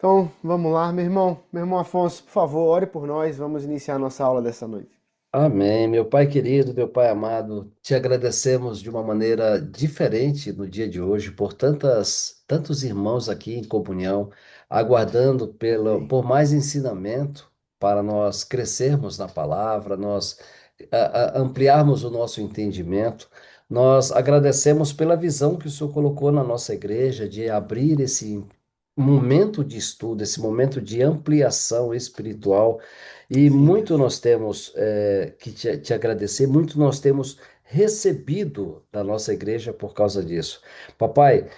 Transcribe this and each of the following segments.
Então, vamos lá, meu irmão. Meu irmão Afonso, por favor, ore por nós. Vamos iniciar nossa aula dessa noite. Amém. Meu Pai querido, meu Pai amado, te agradecemos de uma maneira diferente no dia de hoje por tantos irmãos aqui em comunhão, aguardando Amém. por mais ensinamento para nós crescermos na palavra, nós ampliarmos o nosso entendimento. Nós agradecemos pela visão que o Senhor colocou na nossa igreja de abrir esse momento de estudo, esse momento de ampliação espiritual. E Sim, muito Deus. nós temos que te agradecer, muito nós temos recebido da nossa igreja por causa disso. Papai,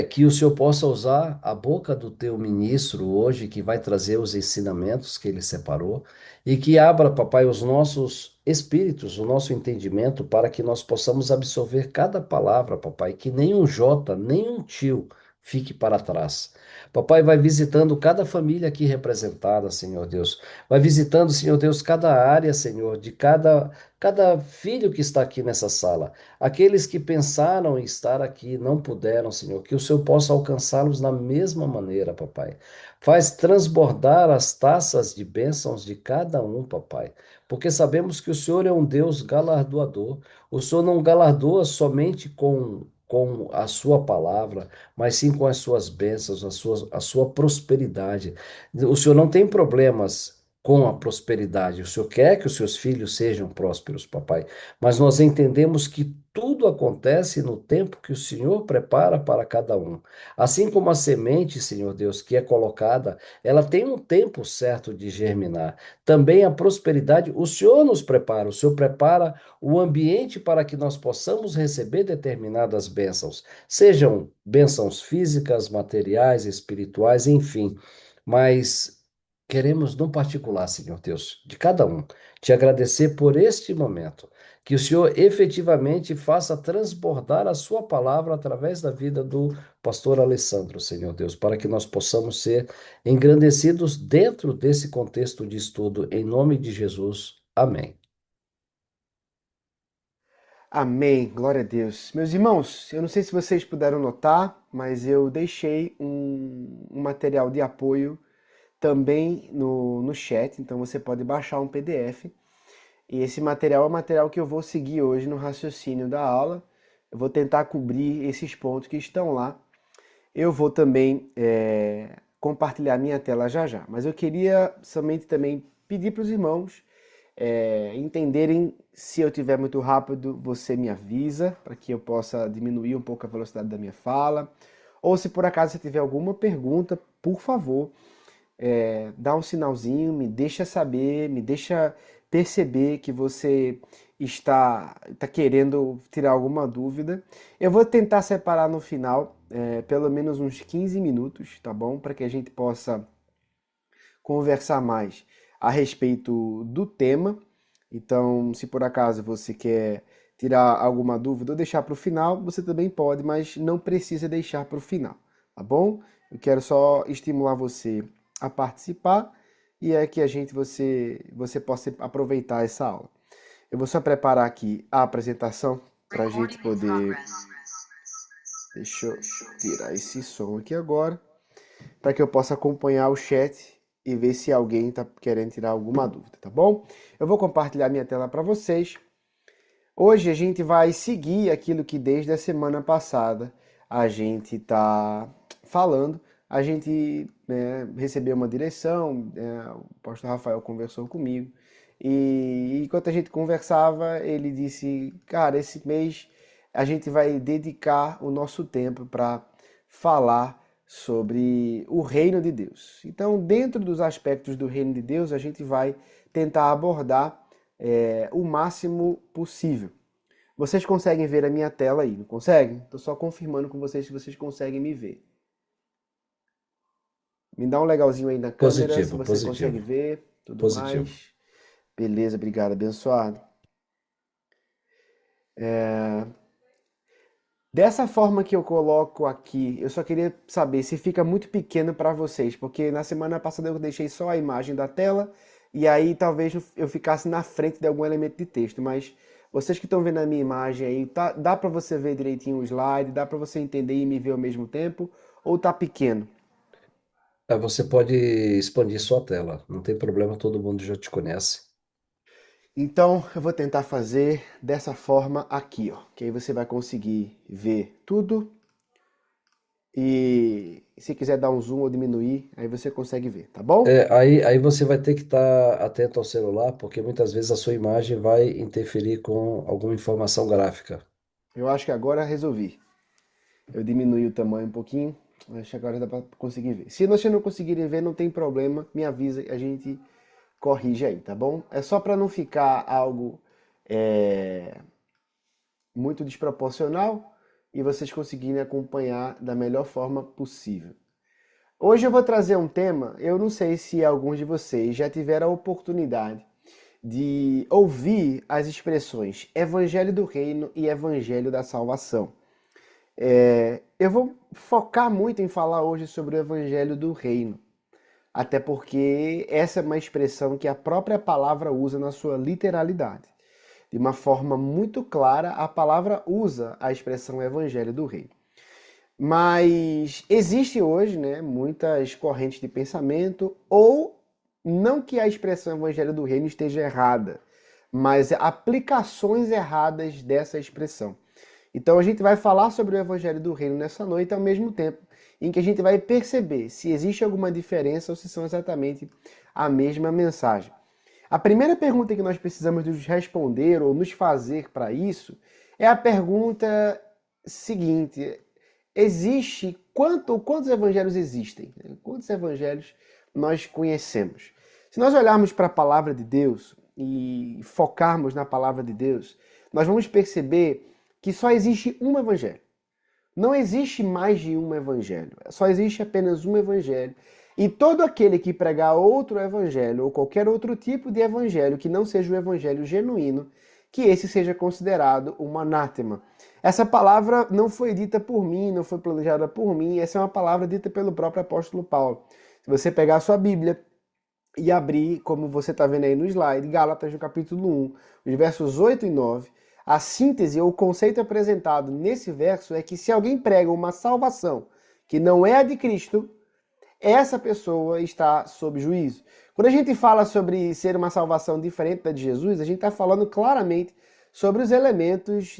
que o Senhor possa usar a boca do teu ministro hoje, que vai trazer os ensinamentos que ele separou, e que abra, papai, os nossos espíritos, o nosso entendimento, para que nós possamos absorver cada palavra, papai, que nem um jota, nem um tio fique para trás. Papai, vai visitando cada família aqui representada, Senhor Deus. Vai visitando, Senhor Deus, cada área, Senhor, de cada filho que está aqui nessa sala. Aqueles que pensaram em estar aqui, não puderam, Senhor, que o Senhor possa alcançá-los da mesma maneira, papai. Faz transbordar as taças de bênçãos de cada um, papai, porque sabemos que o Senhor é um Deus galardoador. O Senhor não galardoa somente com a sua palavra, mas sim com as suas bênçãos, a sua prosperidade. O Senhor não tem problemas com a prosperidade. O Senhor quer que os seus filhos sejam prósperos, papai. Mas nós entendemos que tudo acontece no tempo que o Senhor prepara para cada um. Assim como a semente, Senhor Deus, que é colocada, ela tem um tempo certo de germinar. Também a prosperidade, o Senhor nos prepara, o Senhor prepara o ambiente para que nós possamos receber determinadas bênçãos, sejam bênçãos físicas, materiais, espirituais, enfim. Mas queremos, no particular, Senhor Deus, de cada um, te agradecer por este momento. Que o Senhor efetivamente faça transbordar a sua palavra através da vida do pastor Alessandro, Senhor Deus, para que nós possamos ser engrandecidos dentro desse contexto de estudo, em nome de Jesus. Amém. Amém. Glória a Deus. Meus irmãos, eu não sei se vocês puderam notar, mas eu deixei um material de apoio também no chat, então você pode baixar um PDF. E esse material é o material que eu vou seguir hoje no raciocínio da aula. Eu vou tentar cobrir esses pontos que estão lá. Eu vou também compartilhar minha tela já já, mas eu queria somente também pedir para os irmãos entenderem. Se eu tiver muito rápido, você me avisa para que eu possa diminuir um pouco a velocidade da minha fala. Ou se por acaso você tiver alguma pergunta, por favor, dá um sinalzinho, me deixa saber, me deixa perceber que você está querendo tirar alguma dúvida. Eu vou tentar separar no final, pelo menos uns 15 minutos, tá bom? Para que a gente possa conversar mais a respeito do tema. Então, se por acaso você quer tirar alguma dúvida ou deixar para o final, você também pode, mas não precisa deixar para o final, tá bom? Eu quero só estimular você a participar e é que você possa aproveitar essa aula. Eu vou só preparar aqui a apresentação para a gente poder. Deixa eu tirar esse som aqui agora, para que eu possa acompanhar o chat e ver se alguém está querendo tirar alguma dúvida, tá bom? Eu vou compartilhar minha tela para vocês. Hoje a gente vai seguir aquilo que desde a semana passada a gente está falando. A gente, né, recebeu uma direção, o pastor Rafael conversou comigo e enquanto a gente conversava, ele disse: Cara, esse mês a gente vai dedicar o nosso tempo para falar sobre o reino de Deus. Então, dentro dos aspectos do reino de Deus, a gente vai tentar abordar o máximo possível. Vocês conseguem ver a minha tela aí, não conseguem? Estou só confirmando com vocês se vocês conseguem me ver. Me dá um legalzinho aí na câmera, se Positivo, você consegue positivo, ver, tudo positivo. mais. Beleza, obrigado, abençoado. Dessa forma que eu coloco aqui, eu só queria saber se fica muito pequeno para vocês, porque na semana passada eu deixei só a imagem da tela e aí talvez eu ficasse na frente de algum elemento de texto, mas vocês que estão vendo a minha imagem aí, dá para você ver direitinho o slide, dá para você entender e me ver ao mesmo tempo, ou tá pequeno? Aí você pode expandir sua tela, não tem problema, todo mundo já te conhece. Então, eu vou tentar fazer dessa forma aqui, ó, que aí você vai conseguir ver tudo e se quiser dar um zoom ou diminuir, aí você consegue ver, tá bom? Aí você vai ter que estar atento ao celular, porque muitas vezes a sua imagem vai interferir com alguma informação gráfica. Eu acho que agora resolvi. Eu diminui o tamanho um pouquinho, acho que agora dá para conseguir ver. Se vocês não conseguirem ver, não tem problema, me avisa, a gente corrige aí, tá bom? É só para não ficar algo é, muito desproporcional e vocês conseguirem acompanhar da melhor forma possível. Hoje eu vou trazer um tema, eu não sei se alguns de vocês já tiveram a oportunidade de ouvir as expressões Evangelho do Reino e Evangelho da Salvação. Eu vou focar muito em falar hoje sobre o Evangelho do Reino, até porque essa é uma expressão que a própria palavra usa na sua literalidade. De uma forma muito clara, a palavra usa a expressão Evangelho do Reino. Mas existe hoje, né, muitas correntes de pensamento, ou não que a expressão Evangelho do Reino esteja errada, mas aplicações erradas dessa expressão. Então a gente vai falar sobre o Evangelho do Reino nessa noite, ao mesmo tempo em que a gente vai perceber se existe alguma diferença ou se são exatamente a mesma mensagem. A primeira pergunta que nós precisamos nos responder ou nos fazer para isso é a pergunta seguinte: quantos evangelhos existem? Quantos evangelhos nós conhecemos? Se nós olharmos para a palavra de Deus e focarmos na palavra de Deus, nós vamos perceber que só existe um evangelho. Não existe mais de um evangelho. Só existe apenas um evangelho. E todo aquele que pregar outro evangelho ou qualquer outro tipo de evangelho que não seja o evangelho genuíno, que esse seja considerado um anátema. Essa palavra não foi dita por mim, não foi planejada por mim, essa é uma palavra dita pelo próprio apóstolo Paulo. Se você pegar a sua Bíblia e abrir, como você está vendo aí no slide, Gálatas no capítulo 1, os versos 8 e 9, a síntese ou o conceito apresentado nesse verso é que se alguém prega uma salvação que não é a de Cristo, essa pessoa está sob juízo. Quando a gente fala sobre ser uma salvação diferente da de Jesus, a gente está falando claramente sobre os elementos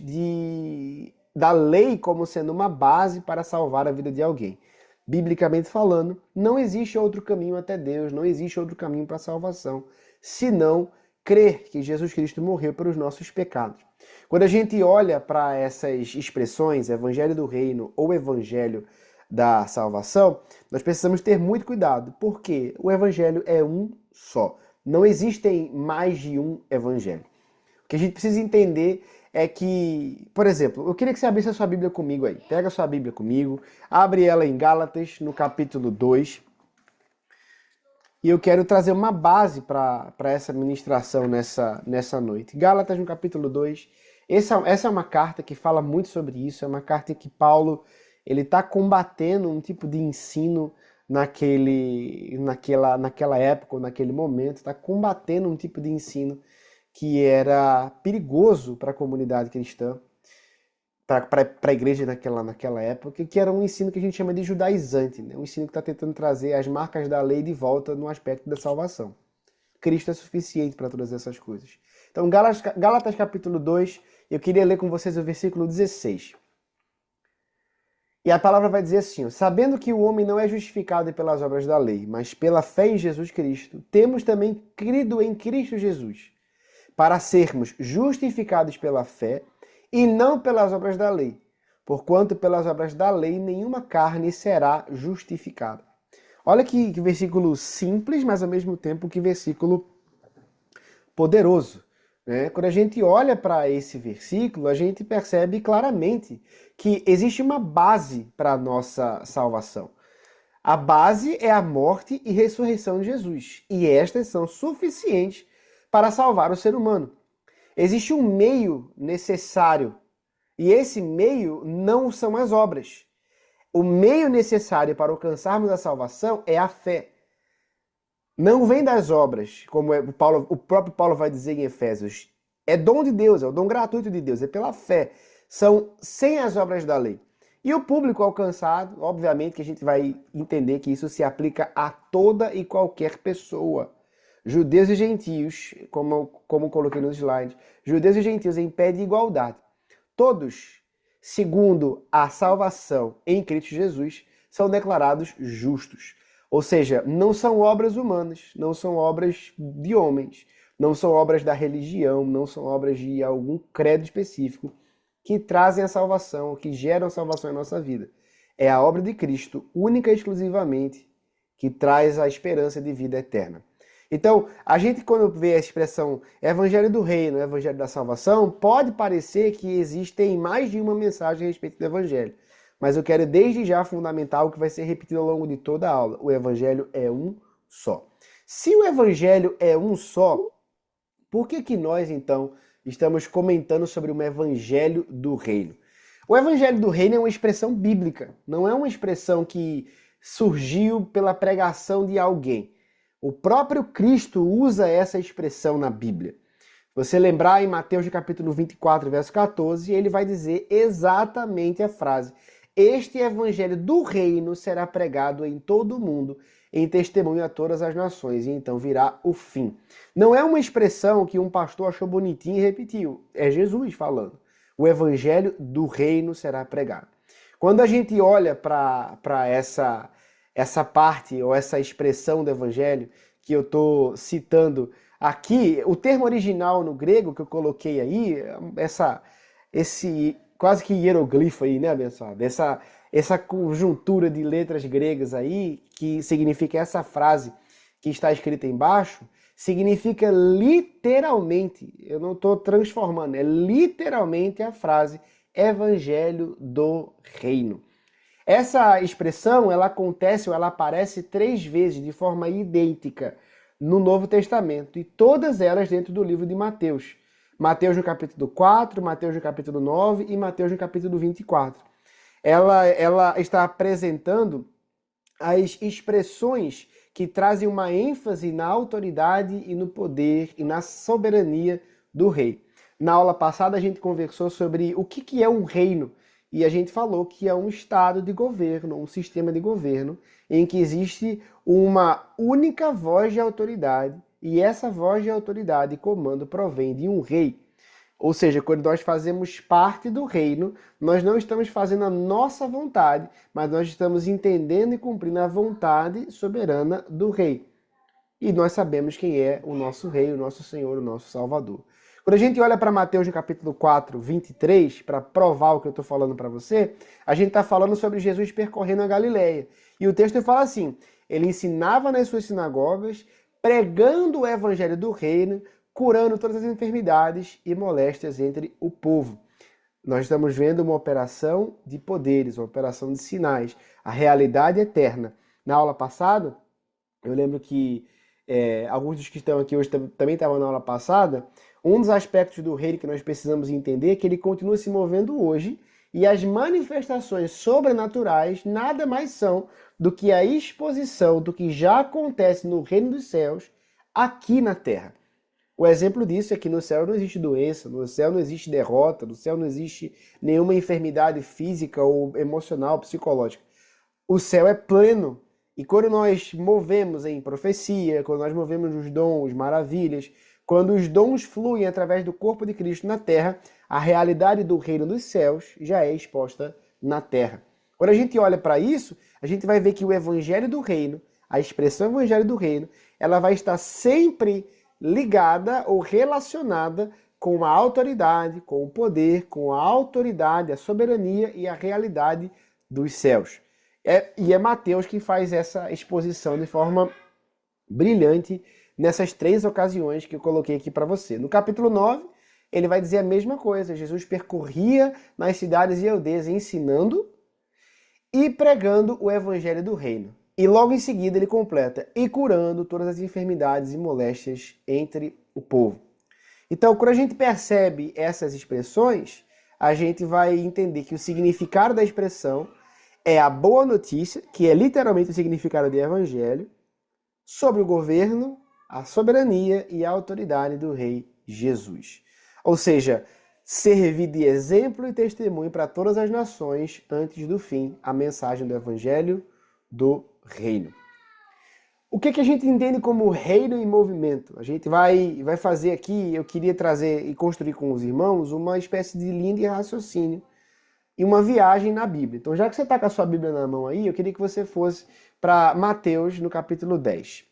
da lei como sendo uma base para salvar a vida de alguém. Biblicamente falando, não existe outro caminho até Deus, não existe outro caminho para a salvação, senão crer que Jesus Cristo morreu pelos nossos pecados. Quando a gente olha para essas expressões, Evangelho do Reino ou Evangelho da Salvação, nós precisamos ter muito cuidado, porque o Evangelho é um só. Não existem mais de um Evangelho. O que a gente precisa entender é que, por exemplo, eu queria que você abrisse a sua Bíblia comigo aí. Pega a sua Bíblia comigo, abre ela em Gálatas, no capítulo 2. E eu quero trazer uma base para essa ministração nessa noite. Gálatas, no capítulo 2. Essa é uma carta que fala muito sobre isso. É uma carta em que Paulo ele está combatendo um tipo de ensino naquela época, ou naquele momento. Está combatendo um tipo de ensino que era perigoso para a comunidade cristã, para a igreja naquela época, que era um ensino que a gente chama de judaizante, né? Um ensino que está tentando trazer as marcas da lei de volta no aspecto da salvação. Cristo é suficiente para todas essas coisas. Então, Gálatas capítulo 2, eu queria ler com vocês o versículo 16. E a palavra vai dizer assim: sabendo que o homem não é justificado pelas obras da lei, mas pela fé em Jesus Cristo, temos também crido em Cristo Jesus, para sermos justificados pela fé e não pelas obras da lei, porquanto pelas obras da lei nenhuma carne será justificada. Olha que versículo simples, mas ao mesmo tempo que versículo poderoso, né? Quando a gente olha para esse versículo, a gente percebe claramente que existe uma base para a nossa salvação. A base é a morte e ressurreição de Jesus, e estas são suficientes para salvar o ser humano. Existe um meio necessário, e esse meio não são as obras. O meio necessário para alcançarmos a salvação é a fé. Não vem das obras, como o próprio Paulo vai dizer em Efésios. É dom de Deus, é o dom gratuito de Deus, é pela fé. São sem as obras da lei. E o público alcançado, obviamente que a gente vai entender que isso se aplica a toda e qualquer pessoa. Judeus e gentios, como coloquei nos slides, judeus e gentios em pé de igualdade. Todos, segundo a salvação em Cristo Jesus, são declarados justos. Ou seja, não são obras humanas, não são obras de homens, não são obras da religião, não são obras de algum credo específico que trazem a salvação, que geram a salvação em nossa vida. É a obra de Cristo, única e exclusivamente, que traz a esperança de vida eterna. Então, a gente quando vê a expressão Evangelho do Reino, Evangelho da Salvação, pode parecer que existem mais de uma mensagem a respeito do Evangelho. Mas eu quero desde já fundamentar o que vai ser repetido ao longo de toda a aula. O Evangelho é um só. Se o Evangelho é um só, por que nós, então, estamos comentando sobre o Evangelho do Reino? O Evangelho do Reino é uma expressão bíblica, não é uma expressão que surgiu pela pregação de alguém. O próprio Cristo usa essa expressão na Bíblia. Se você lembrar em Mateus capítulo 24, verso 14, ele vai dizer exatamente a frase: este evangelho do reino será pregado em todo o mundo, em testemunho a todas as nações, e então virá o fim. Não é uma expressão que um pastor achou bonitinho e repetiu. É Jesus falando. O evangelho do reino será pregado. Quando a gente olha para essa parte ou essa expressão do evangelho que eu estou citando aqui, o termo original no grego que eu coloquei aí, esse quase que hieroglifo aí, né, abençoado? Essa conjuntura de letras gregas aí, que significa essa frase que está escrita embaixo, significa literalmente, eu não estou transformando, é literalmente a frase Evangelho do Reino. Essa expressão, ela acontece ou ela aparece 3 vezes de forma idêntica no Novo Testamento, e todas elas dentro do livro de Mateus. Mateus no capítulo 4, Mateus no capítulo 9 e Mateus no capítulo 24. Ela está apresentando as expressões que trazem uma ênfase na autoridade e no poder e na soberania do rei. Na aula passada a gente conversou sobre o que é um reino, e a gente falou que é um estado de governo, um sistema de governo, em que existe uma única voz de autoridade, e essa voz de autoridade e comando provém de um rei. Ou seja, quando nós fazemos parte do reino, nós não estamos fazendo a nossa vontade, mas nós estamos entendendo e cumprindo a vontade soberana do rei. E nós sabemos quem é o nosso rei, o nosso Senhor, o nosso Salvador. Quando a gente olha para Mateus no capítulo 4, 23, para provar o que eu estou falando para você, a gente está falando sobre Jesus percorrendo a Galileia. E o texto fala assim: ele ensinava nas suas sinagogas, pregando o evangelho do reino, curando todas as enfermidades e moléstias entre o povo. Nós estamos vendo uma operação de poderes, uma operação de sinais, a realidade eterna. Na aula passada, eu lembro que alguns dos que estão aqui hoje também estavam na aula passada. Um dos aspectos do reino que nós precisamos entender é que ele continua se movendo hoje, e as manifestações sobrenaturais nada mais são do que a exposição do que já acontece no reino dos céus aqui na terra. O exemplo disso é que no céu não existe doença, no céu não existe derrota, no céu não existe nenhuma enfermidade física ou emocional, psicológica. O céu é pleno. E quando nós movemos em profecia, quando nós movemos os dons, maravilhas, quando os dons fluem através do corpo de Cristo na terra, a realidade do reino dos céus já é exposta na terra. Quando a gente olha para isso, a gente vai ver que o evangelho do reino, a expressão evangelho do reino, ela vai estar sempre ligada ou relacionada com a autoridade, com o poder, com a autoridade, a soberania e a realidade dos céus. E é Mateus que faz essa exposição de forma brilhante nessas 3 ocasiões que eu coloquei aqui para você. No capítulo 9, ele vai dizer a mesma coisa. Jesus percorria nas cidades e aldeias ensinando e pregando o evangelho do reino. E logo em seguida ele completa, e curando todas as enfermidades e moléstias entre o povo. Então, quando a gente percebe essas expressões, a gente vai entender que o significado da expressão é a boa notícia, que é literalmente o significado de evangelho, sobre o governo, a soberania e a autoridade do rei Jesus. Ou seja, servir de exemplo e testemunho para todas as nações antes do fim, a mensagem do Evangelho do Reino. O que a gente entende como reino em movimento? A gente vai fazer aqui, eu queria trazer e construir com os irmãos uma espécie de linha de raciocínio e uma viagem na Bíblia. Então, já que você está com a sua Bíblia na mão aí, eu queria que você fosse para Mateus, no capítulo 10.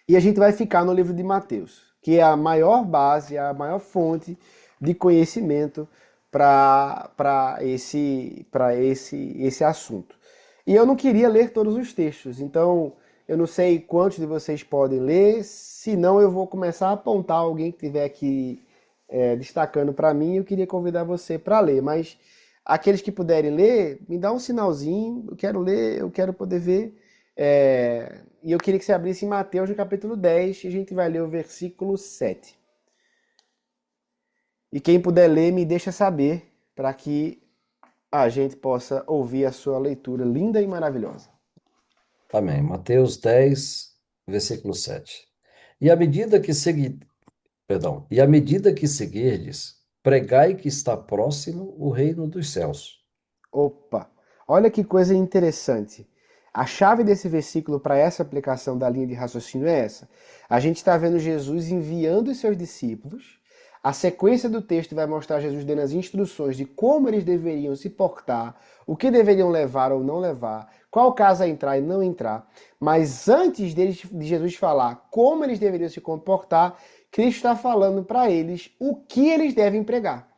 E a gente vai ficar no livro de Mateus, que é a maior base, a maior fonte de conhecimento para esse assunto. E eu não queria ler todos os textos, então eu não sei quantos de vocês podem ler, senão eu vou começar a apontar alguém que estiver aqui destacando para mim, eu queria convidar você para ler, mas aqueles que puderem ler, me dá um sinalzinho, eu quero ler, eu quero poder ver. E eu queria que você abrisse em Mateus no capítulo 10 e a gente vai ler o versículo 7. E quem puder ler, me deixa saber para que a gente possa ouvir a sua leitura linda e maravilhosa. Amém. Mateus 10, versículo 7. E à medida que e à medida que seguirdes, pregai que está próximo o reino dos céus. Opa! Olha que coisa interessante. A chave desse versículo para essa aplicação da linha de raciocínio é essa. A gente está vendo Jesus enviando os seus discípulos. A sequência do texto vai mostrar Jesus dando as instruções de como eles deveriam se portar, o que deveriam levar ou não levar, qual casa entrar e não entrar. Mas antes de Jesus falar como eles deveriam se comportar, Cristo está falando para eles o que eles devem pregar.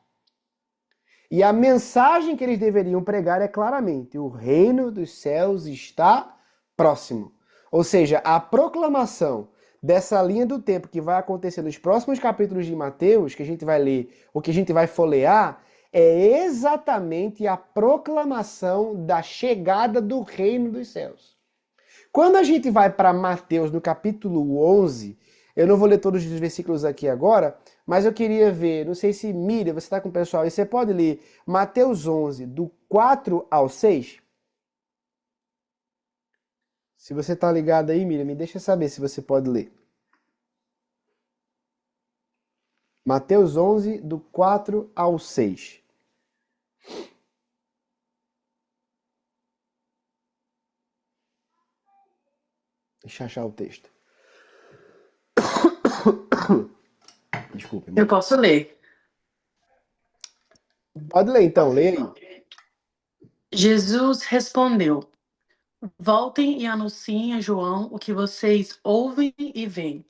E a mensagem que eles deveriam pregar é claramente: o reino dos céus está próximo. Ou seja, a proclamação dessa linha do tempo que vai acontecer nos próximos capítulos de Mateus, que a gente vai ler, ou que a gente vai folhear, é exatamente a proclamação da chegada do reino dos céus. Quando a gente vai para Mateus no capítulo 11, eu não vou ler todos os versículos aqui agora, mas eu queria ver, não sei se Miriam, você está com o pessoal, e você pode ler Mateus 11, do 4 ao 6? Se você está ligado aí, Miriam, me deixa saber se você pode ler. Mateus 11, do 4 ao 6. Deixa eu achar o texto. Desculpe. Eu posso ler. Pode ler então, lê aí. Jesus respondeu: Voltem e anunciem a João o que vocês ouvem e veem.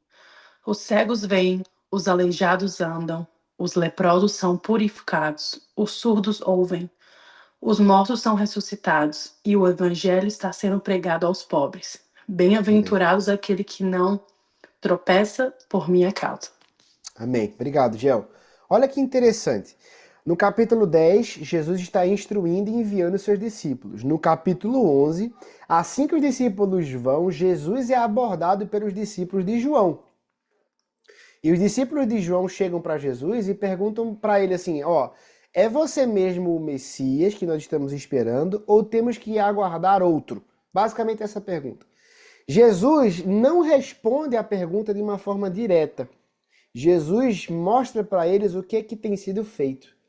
Os cegos veem, os aleijados andam, os leprosos são purificados, os surdos ouvem, os mortos são ressuscitados e o evangelho está sendo pregado aos pobres. Bem-aventurados aquele que não tropeça por minha causa. Amém. Obrigado, Gel. Olha que interessante. No capítulo 10, Jesus está instruindo e enviando seus discípulos. No capítulo 11, assim que os discípulos vão, Jesus é abordado pelos discípulos de João. E os discípulos de João chegam para Jesus e perguntam para ele assim, é você mesmo o Messias que nós estamos esperando ou temos que aguardar outro? Basicamente essa pergunta. Jesus não responde à pergunta de uma forma direta. Jesus mostra para eles o que tem sido feito.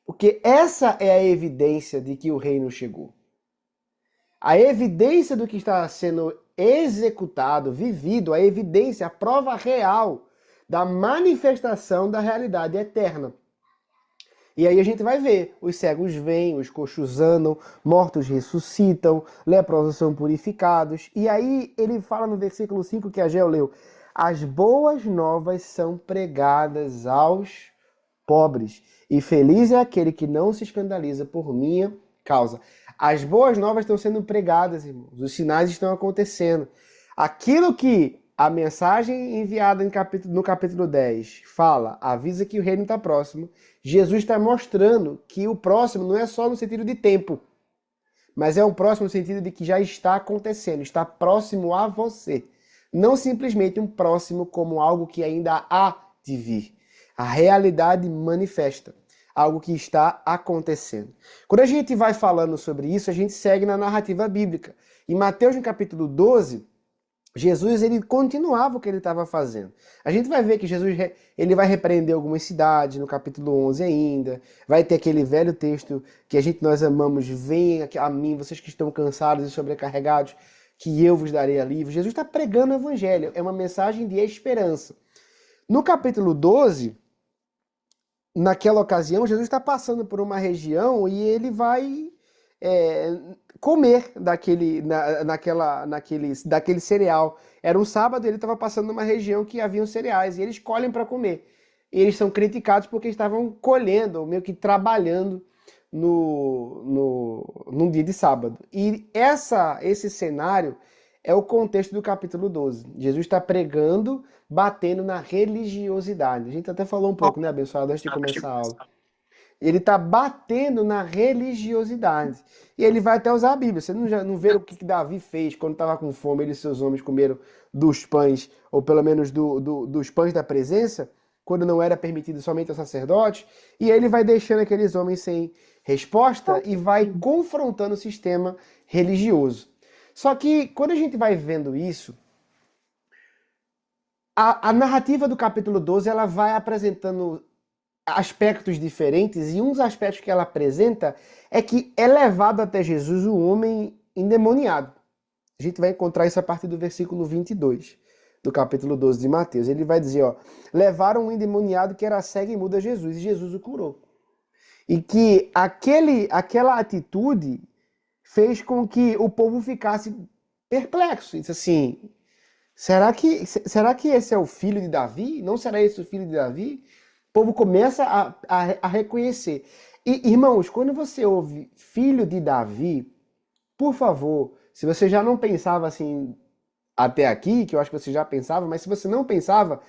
Porque essa é a evidência de que o reino chegou. A evidência do que está sendo executado, vivido, a evidência, a prova real da manifestação da realidade eterna. E aí a gente vai ver, os cegos vêm, os coxos andam, mortos ressuscitam, leprosos são purificados. E aí ele fala no versículo 5 que a Gel leu, as boas novas são pregadas aos pobres, e feliz é aquele que não se escandaliza por minha causa. As boas novas estão sendo pregadas, irmãos. Os sinais estão acontecendo. Aquilo que a mensagem enviada no capítulo 10 fala, avisa que o reino está próximo, Jesus está mostrando que o próximo não é só no sentido de tempo, mas é um próximo no sentido de que já está acontecendo, está próximo a você. Não simplesmente um próximo como algo que ainda há de vir. A realidade manifesta algo que está acontecendo. Quando a gente vai falando sobre isso, a gente segue na narrativa bíblica. Em Mateus, no capítulo 12, Jesus, ele continuava o que ele estava fazendo. A gente vai ver que Jesus ele vai repreender algumas cidades, no capítulo 11 ainda. Vai ter aquele velho texto que nós amamos, venham a mim, vocês que estão cansados e sobrecarregados, que eu vos darei alívio. Jesus está pregando o evangelho, é uma mensagem de esperança. No capítulo 12, naquela ocasião, Jesus está passando por uma região e ele vai comer daquele cereal. Era um sábado e ele estava passando numa região que haviam cereais e eles colhem para comer. E eles são criticados porque estavam colhendo, ou meio que trabalhando num dia de sábado. E esse cenário é o contexto do capítulo 12. Jesus está pregando, batendo na religiosidade. A gente até falou um pouco, né, abençoado, antes de começar a aula. Ele está batendo na religiosidade. E ele vai até usar a Bíblia. Você não vê o que Davi fez quando estava com fome, ele e seus homens comeram dos pães, ou pelo menos dos pães da presença, quando não era permitido somente ao sacerdote. E ele vai deixando aqueles homens sem resposta e vai confrontando o sistema religioso. Só que quando a gente vai vendo isso, a narrativa do capítulo 12 ela vai apresentando aspectos diferentes, e um dos aspectos que ela apresenta é que é levado até Jesus o homem endemoniado. A gente vai encontrar isso a partir do versículo 22 do capítulo 12 de Mateus. Ele vai dizer, levaram um endemoniado que era cego e mudo a Jesus, e Jesus o curou. E que aquela atitude fez com que o povo ficasse perplexo. Disse assim, será que esse é o filho de Davi? Não será esse o filho de Davi? O povo começa a reconhecer. E, irmãos, quando você ouve filho de Davi, por favor, se você já não pensava assim até aqui, que eu acho que você já pensava, mas se você não pensava,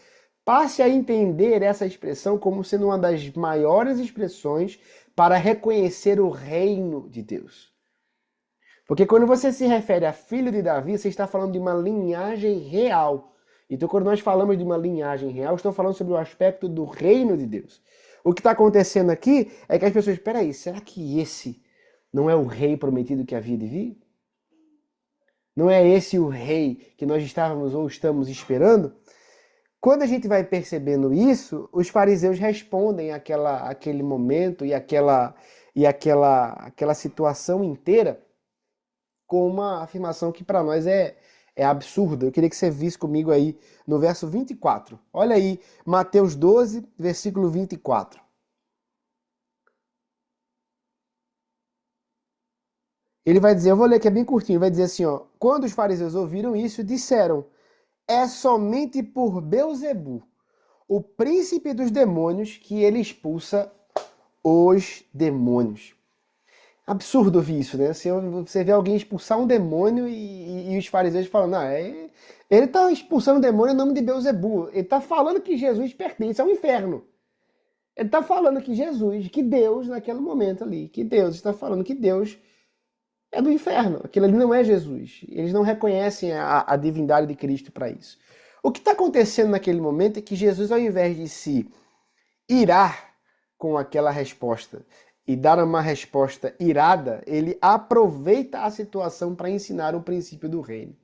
passe a entender essa expressão como sendo uma das maiores expressões para reconhecer o reino de Deus. Porque quando você se refere a filho de Davi, você está falando de uma linhagem real. Então, quando nós falamos de uma linhagem real, estamos falando sobre o aspecto do reino de Deus. O que está acontecendo aqui é que as pessoas, espera aí, será que esse não é o rei prometido que havia de vir? Não é esse o rei que nós estávamos ou estamos esperando? Quando a gente vai percebendo isso, os fariseus respondem aquele momento e aquela situação inteira com uma afirmação que para nós é absurda. Eu queria que você visse comigo aí no verso 24. Olha aí, Mateus 12, versículo 24. Ele vai dizer, eu vou ler que é bem curtinho, vai dizer assim, quando os fariseus ouviram isso, disseram, é somente por Beelzebu, o príncipe dos demônios, que ele expulsa os demônios. Absurdo ouvir isso, né? Você vê alguém expulsar um demônio e os fariseus falam, não, ele está expulsando o demônio em nome de Beelzebu. Ele está falando que Jesus pertence ao inferno. Ele está falando que Deus, naquele momento ali, que Deus está falando que Deus é do inferno. Aquilo ali não é Jesus. Eles não reconhecem a divindade de Cristo para isso. O que está acontecendo naquele momento é que Jesus, ao invés de se irar com aquela resposta e dar uma resposta irada, ele aproveita a situação para ensinar o princípio do reino.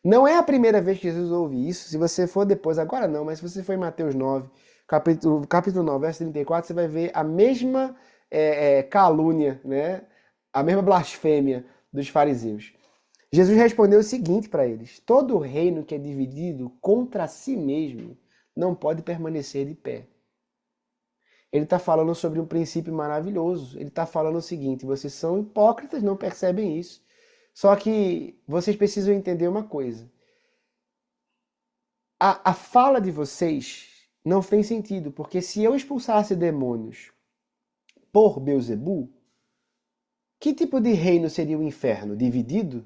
Não é a primeira vez que Jesus ouve isso. Se você for depois, agora não, mas se você for em Mateus 9, capítulo 9, verso 34, você vai ver a mesma calúnia, né? A mesma blasfêmia dos fariseus. Jesus respondeu o seguinte para eles: todo reino que é dividido contra si mesmo não pode permanecer de pé. Ele está falando sobre um princípio maravilhoso. Ele está falando o seguinte: vocês são hipócritas, não percebem isso. Só que vocês precisam entender uma coisa. A fala de vocês não tem sentido, porque se eu expulsasse demônios por Beelzebu, que tipo de reino seria o inferno? Dividido?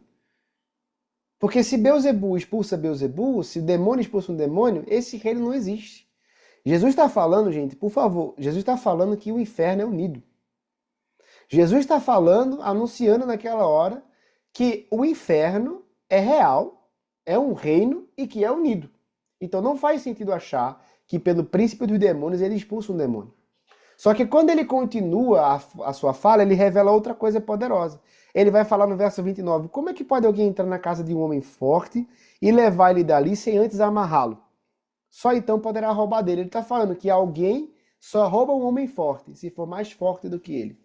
Porque se Beelzebu expulsa Beelzebu, se o demônio expulsa um demônio, esse reino não existe. Jesus está falando, gente, por favor, Jesus está falando que o inferno é unido. Jesus está falando, anunciando naquela hora, que o inferno é real, é um reino e que é unido. Então não faz sentido achar que pelo príncipe dos demônios ele expulsa um demônio. Só que quando ele continua a sua fala, ele revela outra coisa poderosa. Ele vai falar no verso 29, como é que pode alguém entrar na casa de um homem forte e levar ele dali sem antes amarrá-lo? Só então poderá roubar dele. Ele está falando que alguém só rouba um homem forte, se for mais forte do que ele.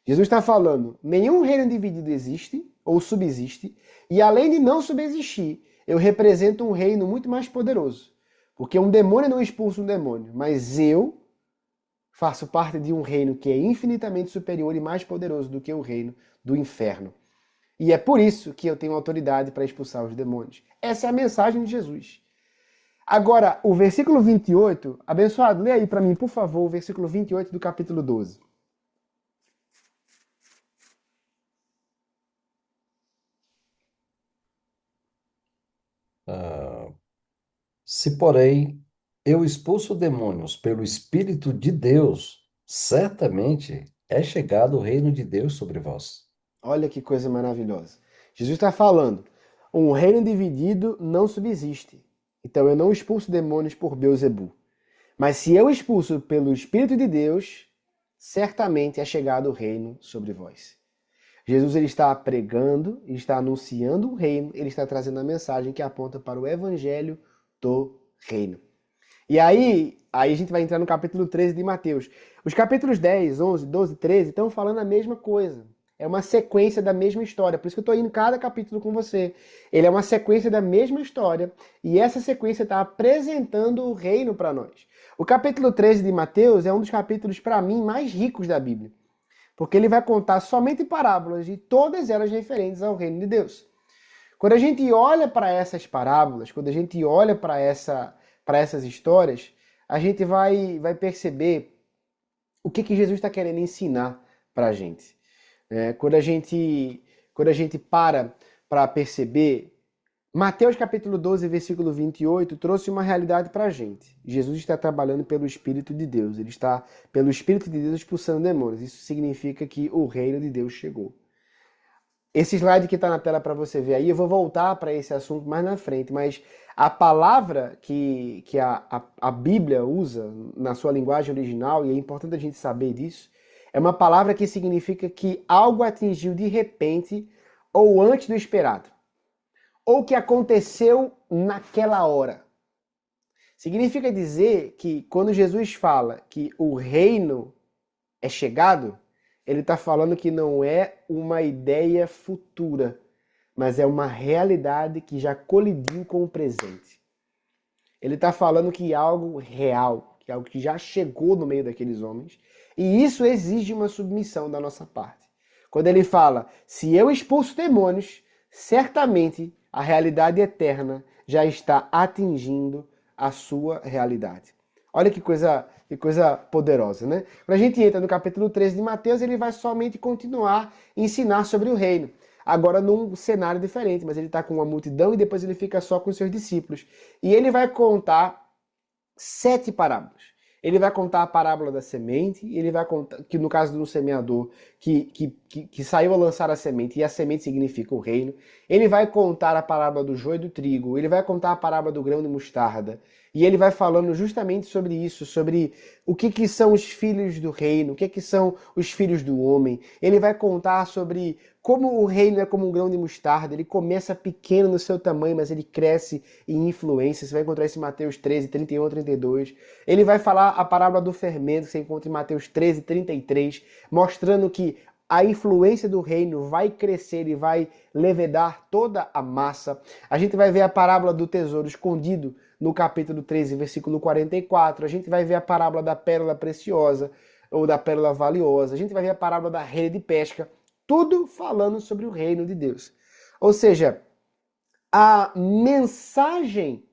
Jesus está falando, nenhum reino dividido existe ou subsiste, e além de não subsistir, eu represento um reino muito mais poderoso. Porque um demônio não expulsa um demônio, mas eu faço parte de um reino que é infinitamente superior e mais poderoso do que o reino do inferno. E é por isso que eu tenho autoridade para expulsar os demônios. Essa é a mensagem de Jesus. Agora, o versículo 28, abençoado, lê aí para mim, por favor, o versículo 28 do capítulo 12. Se, porém, eu expulso demônios pelo Espírito de Deus, certamente é chegado o reino de Deus sobre vós. Olha que coisa maravilhosa. Jesus está falando, um reino dividido não subsiste. Então eu não expulso demônios por Beelzebu. Mas se eu expulso pelo Espírito de Deus, certamente é chegado o reino sobre vós. Jesus ele está pregando, ele está anunciando o reino, ele está trazendo a mensagem que aponta para o evangelho do reino. E aí a gente vai entrar no capítulo 13 de Mateus. Os capítulos 10, 11, 12, 13 estão falando a mesma coisa. É uma sequência da mesma história. Por isso que eu estou indo em cada capítulo com você. Ele é uma sequência da mesma história. E essa sequência está apresentando o reino para nós. O capítulo 13 de Mateus é um dos capítulos, para mim, mais ricos da Bíblia. Porque ele vai contar somente parábolas e todas elas referentes ao reino de Deus. Quando a gente olha para essas parábolas, quando a gente olha para essas histórias, a gente vai perceber o que Jesus está querendo ensinar para a gente. Quando a gente para perceber, Mateus capítulo 12, versículo 28, trouxe uma realidade para a gente. Jesus está trabalhando pelo Espírito de Deus. Ele está, pelo Espírito de Deus, expulsando demônios. Isso significa que o reino de Deus chegou. Esse slide que está na tela para você ver aí, eu vou voltar para esse assunto mais na frente, mas a palavra que a Bíblia usa na sua linguagem original, e é importante a gente saber disso, é uma palavra que significa que algo atingiu de repente ou antes do esperado, ou que aconteceu naquela hora. Significa dizer que quando Jesus fala que o reino é chegado, ele está falando que não é uma ideia futura, mas é uma realidade que já colidiu com o presente. Ele está falando que é algo real, que é algo que já chegou no meio daqueles homens, e isso exige uma submissão da nossa parte. Quando ele fala, se eu expulso demônios, certamente a realidade eterna já está atingindo a sua realidade. Olha que coisa poderosa, né? Quando a gente entra no capítulo 13 de Mateus, ele vai somente continuar a ensinar sobre o reino. Agora num cenário diferente, mas ele está com uma multidão e depois ele fica só com os seus discípulos. E ele vai contar 7 parábolas. Ele vai contar a parábola da semente, ele vai contar, que no caso de um semeador que saiu a lançar a semente, e a semente significa o reino. Ele vai contar a parábola do joio e do trigo, ele vai contar a parábola do grão de mostarda. E ele vai falando justamente sobre isso, sobre o que são os filhos do reino, o que são os filhos do homem. Ele vai contar sobre como o reino é como um grão de mostarda, ele começa pequeno no seu tamanho, mas ele cresce em influência. Você vai encontrar isso em Mateus 13, 31, 32. Ele vai falar a parábola do fermento, que você encontra em Mateus 13, 33, mostrando que a influência do reino vai crescer e vai levedar toda a massa. A gente vai ver a parábola do tesouro escondido no capítulo 13, versículo 44. A gente vai ver a parábola da pérola preciosa ou da pérola valiosa. A gente vai ver a parábola da rede de pesca. Tudo falando sobre o reino de Deus. Ou seja, a mensagem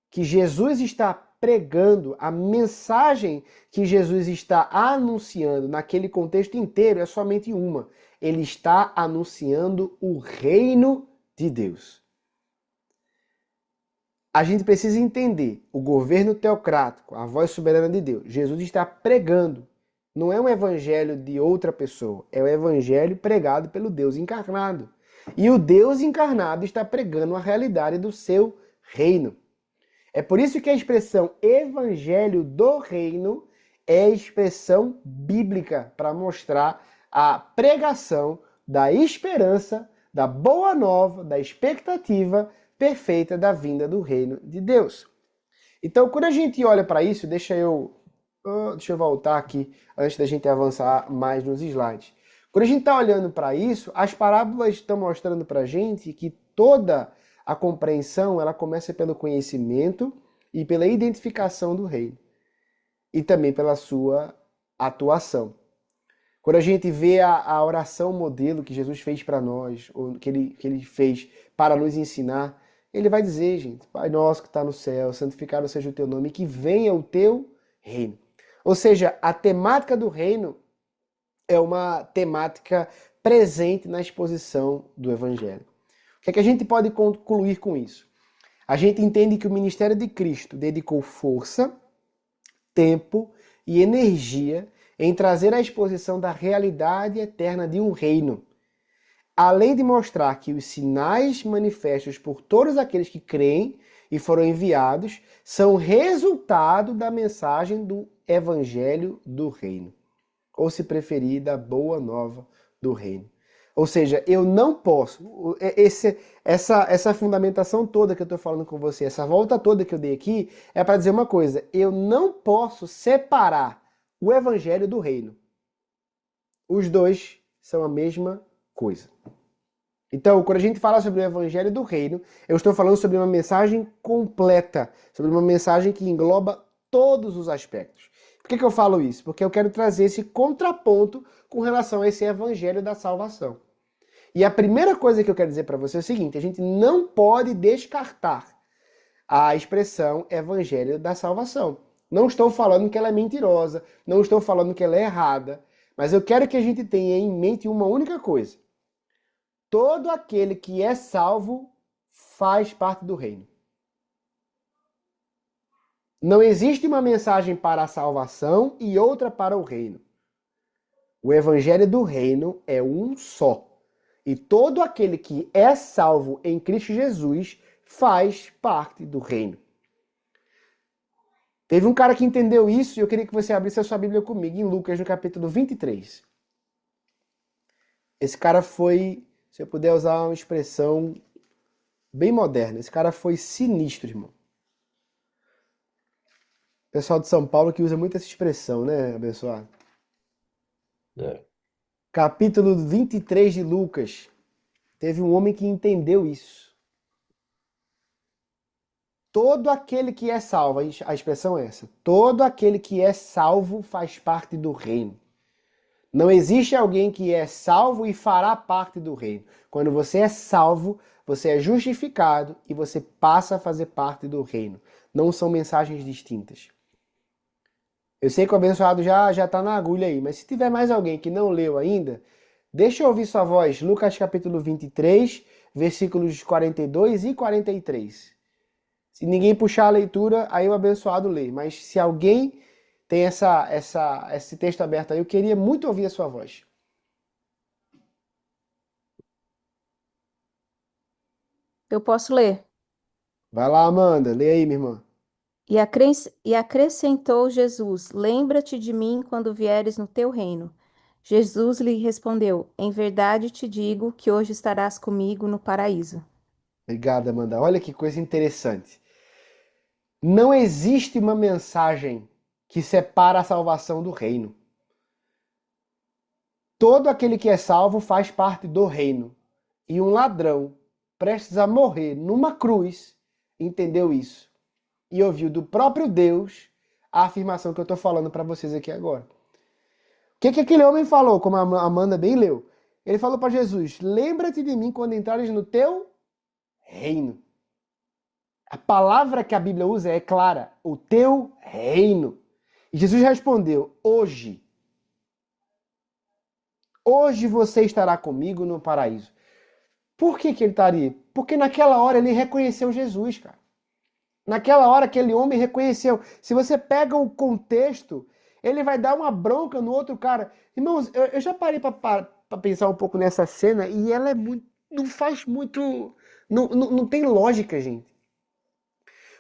que Jesus está pregando, a mensagem que Jesus está anunciando naquele contexto inteiro é somente uma. Ele está anunciando o reino de Deus. A gente precisa entender o governo teocrático, a voz soberana de Deus. Jesus está pregando. Não é um evangelho de outra pessoa, é o evangelho pregado pelo Deus encarnado. E o Deus encarnado está pregando a realidade do seu reino. É por isso que a expressão evangelho do reino é expressão bíblica para mostrar a pregação da esperança, da boa nova, da expectativa perfeita da vinda do reino de Deus. Então, quando a gente olha para isso, deixa eu voltar aqui antes da gente avançar mais nos slides. Quando a gente está olhando para isso, as parábolas estão mostrando para a gente que toda a compreensão ela começa pelo conhecimento e pela identificação do reino. E também pela sua atuação. Quando a gente vê a oração modelo que Jesus fez para nós, ou que ele fez para nos ensinar, ele vai dizer, gente, Pai nosso que está no céu, santificado seja o teu nome, que venha o teu reino. Ou seja, a temática do reino é uma temática presente na exposição do Evangelho. O que é que a gente pode concluir com isso? A gente entende que o ministério de Cristo dedicou força, tempo e energia em trazer a exposição da realidade eterna de um reino, além de mostrar que os sinais manifestos por todos aqueles que creem e foram enviados são resultado da mensagem do Evangelho do Reino, ou se preferir, da Boa Nova do Reino. Ou seja, eu não posso, essa fundamentação toda que eu estou falando com você, essa volta toda que eu dei aqui, é para dizer uma coisa, eu não posso separar o Evangelho do Reino. Os dois são a mesma coisa. Então, quando a gente fala sobre o Evangelho do Reino, eu estou falando sobre uma mensagem completa, sobre uma mensagem que engloba todos os aspectos. Por que eu falo isso? Porque eu quero trazer esse contraponto com relação a esse Evangelho da salvação. E a primeira coisa que eu quero dizer para você é o seguinte, a gente não pode descartar a expressão Evangelho da salvação. Não estou falando que ela é mentirosa, não estou falando que ela é errada, mas eu quero que a gente tenha em mente uma única coisa. Todo aquele que é salvo faz parte do reino. Não existe uma mensagem para a salvação e outra para o reino. O evangelho do reino é um só. E todo aquele que é salvo em Cristo Jesus faz parte do reino. Teve um cara que entendeu isso e eu queria que você abrisse a sua Bíblia comigo em Lucas, no capítulo 23. Esse cara foi, se eu puder usar uma expressão bem moderna, esse cara foi sinistro, irmão. Pessoal de São Paulo que usa muito essa expressão, né, abençoado? É. Capítulo 23 de Lucas. Teve um homem que entendeu isso. Todo aquele que é salvo, a expressão é essa, todo aquele que é salvo faz parte do reino. Não existe alguém que é salvo e fará parte do reino. Quando você é salvo, você é justificado e você passa a fazer parte do reino. Não são mensagens distintas. Eu sei que o abençoado já está na agulha aí, mas se tiver mais alguém que não leu ainda, deixa eu ouvir sua voz. Lucas capítulo 23, versículos 42 e 43. Se ninguém puxar a leitura, aí o abençoado lê. Mas se alguém tem esse texto aberto aí, eu queria muito ouvir a sua voz. Eu posso ler. Vai lá, Amanda, lê aí, minha irmã. E acrescentou Jesus: Lembra-te de mim quando vieres no teu reino. Jesus lhe respondeu: Em verdade te digo que hoje estarás comigo no paraíso. Obrigado, Amanda. Olha que coisa interessante. Não existe uma mensagem que separa a salvação do reino. Todo aquele que é salvo faz parte do reino. E um ladrão, prestes a morrer numa cruz, entendeu isso. E ouviu do próprio Deus a afirmação que eu estou falando para vocês aqui agora. O que aquele homem falou, como a Amanda bem leu? Ele falou para Jesus, lembra-te de mim quando entrares no teu reino. A palavra que a Bíblia usa é clara, o teu reino. E Jesus respondeu, hoje você estará comigo no paraíso. Por que ele estaria? Porque naquela hora ele reconheceu Jesus, cara. Naquela hora aquele homem reconheceu. Se você pega o contexto, ele vai dar uma bronca no outro cara. Irmãos, eu já parei para pensar um pouco nessa cena e ela é muito, não faz muito, não tem lógica, gente.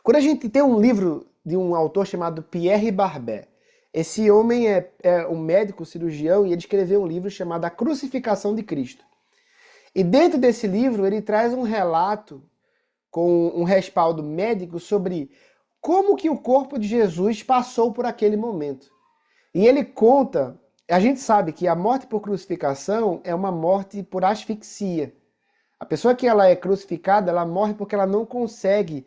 Quando a gente tem um livro de um autor chamado Pierre Barbet, Esse homem é um médico cirurgião e ele escreveu um livro chamado A Crucificação de Cristo. E dentro desse livro ele traz um relato com um respaldo médico sobre como que o corpo de Jesus passou por aquele momento. E ele conta, a gente sabe que a morte por crucificação é uma morte por asfixia. A pessoa que ela é crucificada, ela morre porque ela não consegue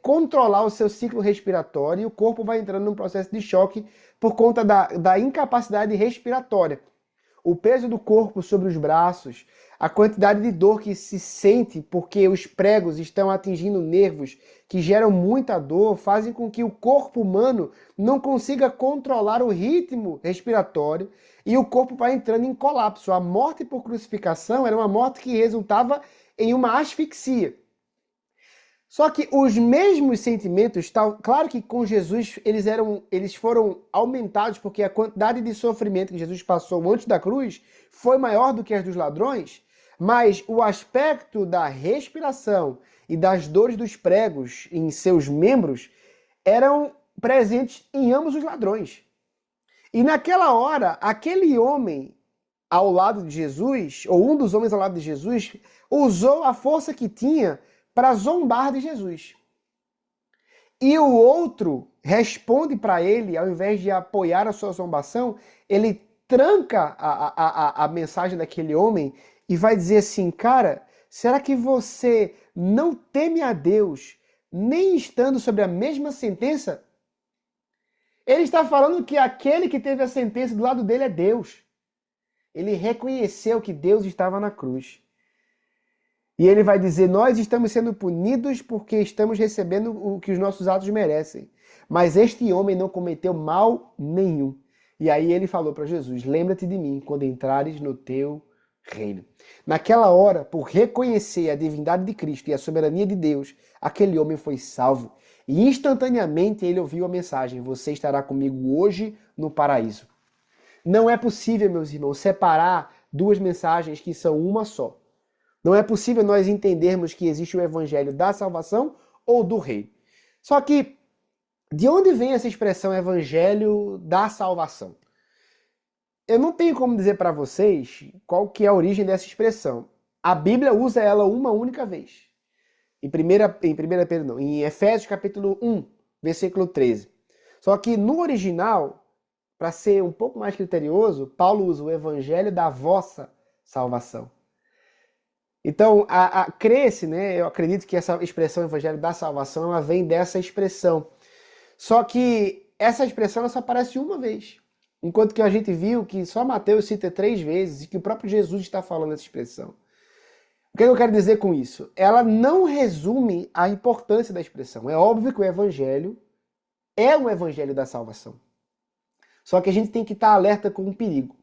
controlar o seu ciclo respiratório e o corpo vai entrando num processo de choque por conta da incapacidade respiratória. O peso do corpo sobre os braços, a quantidade de dor que se sente porque os pregos estão atingindo nervos que geram muita dor, fazem com que o corpo humano não consiga controlar o ritmo respiratório e o corpo vai entrando em colapso. A morte por crucificação era uma morte que resultava em uma asfixia. Só que os mesmos sentimentos, claro que com Jesus eles foram aumentados porque a quantidade de sofrimento que Jesus passou antes da cruz foi maior do que as dos ladrões, mas o aspecto da respiração e das dores dos pregos em seus membros eram presentes em ambos os ladrões. E naquela hora, aquele homem ao lado de Jesus, ou um dos homens ao lado de Jesus, usou a força que tinha para zombar de Jesus. E o outro responde para ele, ao invés de apoiar a sua zombação, ele tranca a mensagem daquele homem e vai dizer assim, cara, será que você não teme a Deus, nem estando sobre a mesma sentença? Ele está falando que aquele que teve a sentença do lado dele é Deus. Ele reconheceu que Deus estava na cruz. E ele vai dizer, nós estamos sendo punidos porque estamos recebendo o que os nossos atos merecem. Mas este homem não cometeu mal nenhum. E aí ele falou para Jesus, lembra-te de mim quando entrares no teu reino. Naquela hora, por reconhecer a divindade de Cristo e a soberania de Deus, aquele homem foi salvo. E instantaneamente ele ouviu a mensagem, você estará comigo hoje no paraíso. Não é possível, meus irmãos, separar duas mensagens que são uma só. Não é possível nós entendermos que existe o evangelho da salvação ou do reino. Só que, de onde vem essa expressão evangelho da salvação? Eu não tenho como dizer para vocês qual que é a origem dessa expressão. A Bíblia usa ela uma única vez. Em Efésios capítulo 1, versículo 13. Só que no original, para ser um pouco mais criterioso, Paulo usa o evangelho da vossa salvação. Então, cresce, né? Eu acredito que essa expressão evangelho da salvação, ela vem dessa expressão. Só que essa expressão ela só aparece uma vez. Enquanto que a gente viu que só Mateus cita 3 vezes e que o próprio Jesus está falando essa expressão. O que eu quero dizer com isso? Ela não resume a importância da expressão. É óbvio que o evangelho é um evangelho da salvação. Só que a gente tem que estar alerta com um perigo.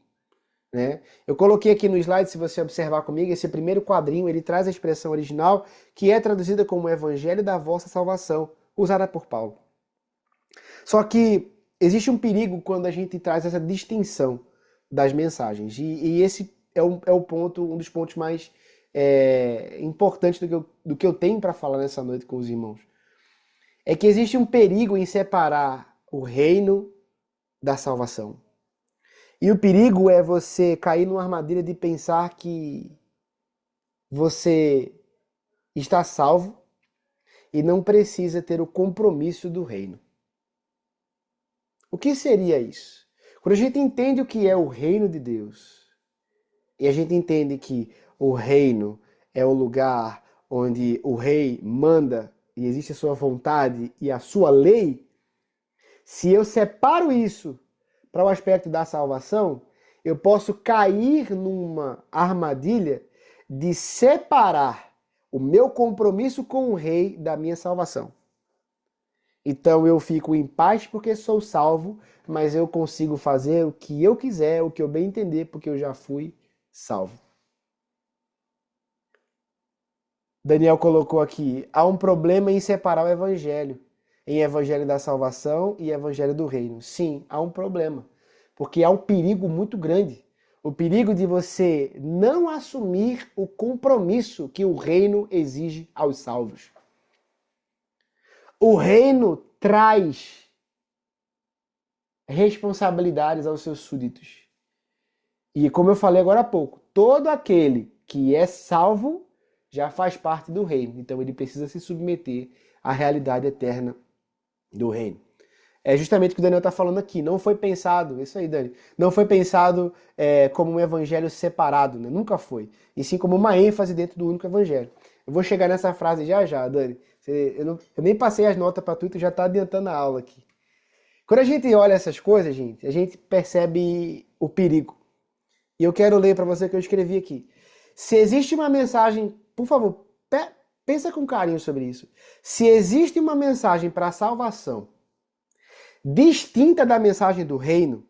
Né? Eu coloquei aqui no slide, se você observar comigo, esse primeiro quadrinho, ele traz a expressão original, que é traduzida como Evangelho da vossa salvação, usada por Paulo. Só que existe um perigo quando a gente traz essa distinção das mensagens, e esse é um ponto, um dos pontos mais importantes do que eu tenho para falar nessa noite com os irmãos. É que existe um perigo em separar o reino da salvação. E o perigo é você cair numa armadilha de pensar que você está salvo e não precisa ter o compromisso do reino. O que seria isso? Quando a gente entende o que é o reino de Deus, e a gente entende que o reino é o lugar onde o rei manda e existe a sua vontade e a sua lei, se eu separo isso para o aspecto da salvação, eu posso cair numa armadilha de separar o meu compromisso com o rei da minha salvação. Então eu fico em paz porque sou salvo, mas eu consigo fazer o que eu quiser, o que eu bem entender, porque eu já fui salvo. Daniel colocou aqui, há um problema em separar o evangelho, em evangelho da salvação e evangelho do reino. Sim, há um problema, porque há um perigo muito grande. O perigo de você não assumir o compromisso que o reino exige aos salvos. O reino traz responsabilidades aos seus súditos. E como eu falei agora há pouco, todo aquele que é salvo já faz parte do reino. Então ele precisa se submeter à realidade eterna do reino. É justamente o que o Daniel está falando aqui. Não foi pensado, isso aí, Dani, não foi pensado como um evangelho separado, né? Nunca foi. E sim como uma ênfase dentro do único evangelho. Eu vou chegar nessa frase já, Dani. Eu nem passei as notas para tu, tu já está adiantando a aula aqui. Quando a gente olha essas coisas, gente, a gente percebe o perigo. E eu quero ler para você o que eu escrevi aqui. Se existe uma mensagem, por favor, pensa com carinho sobre isso. Se existe uma mensagem para a salvação distinta da mensagem do reino,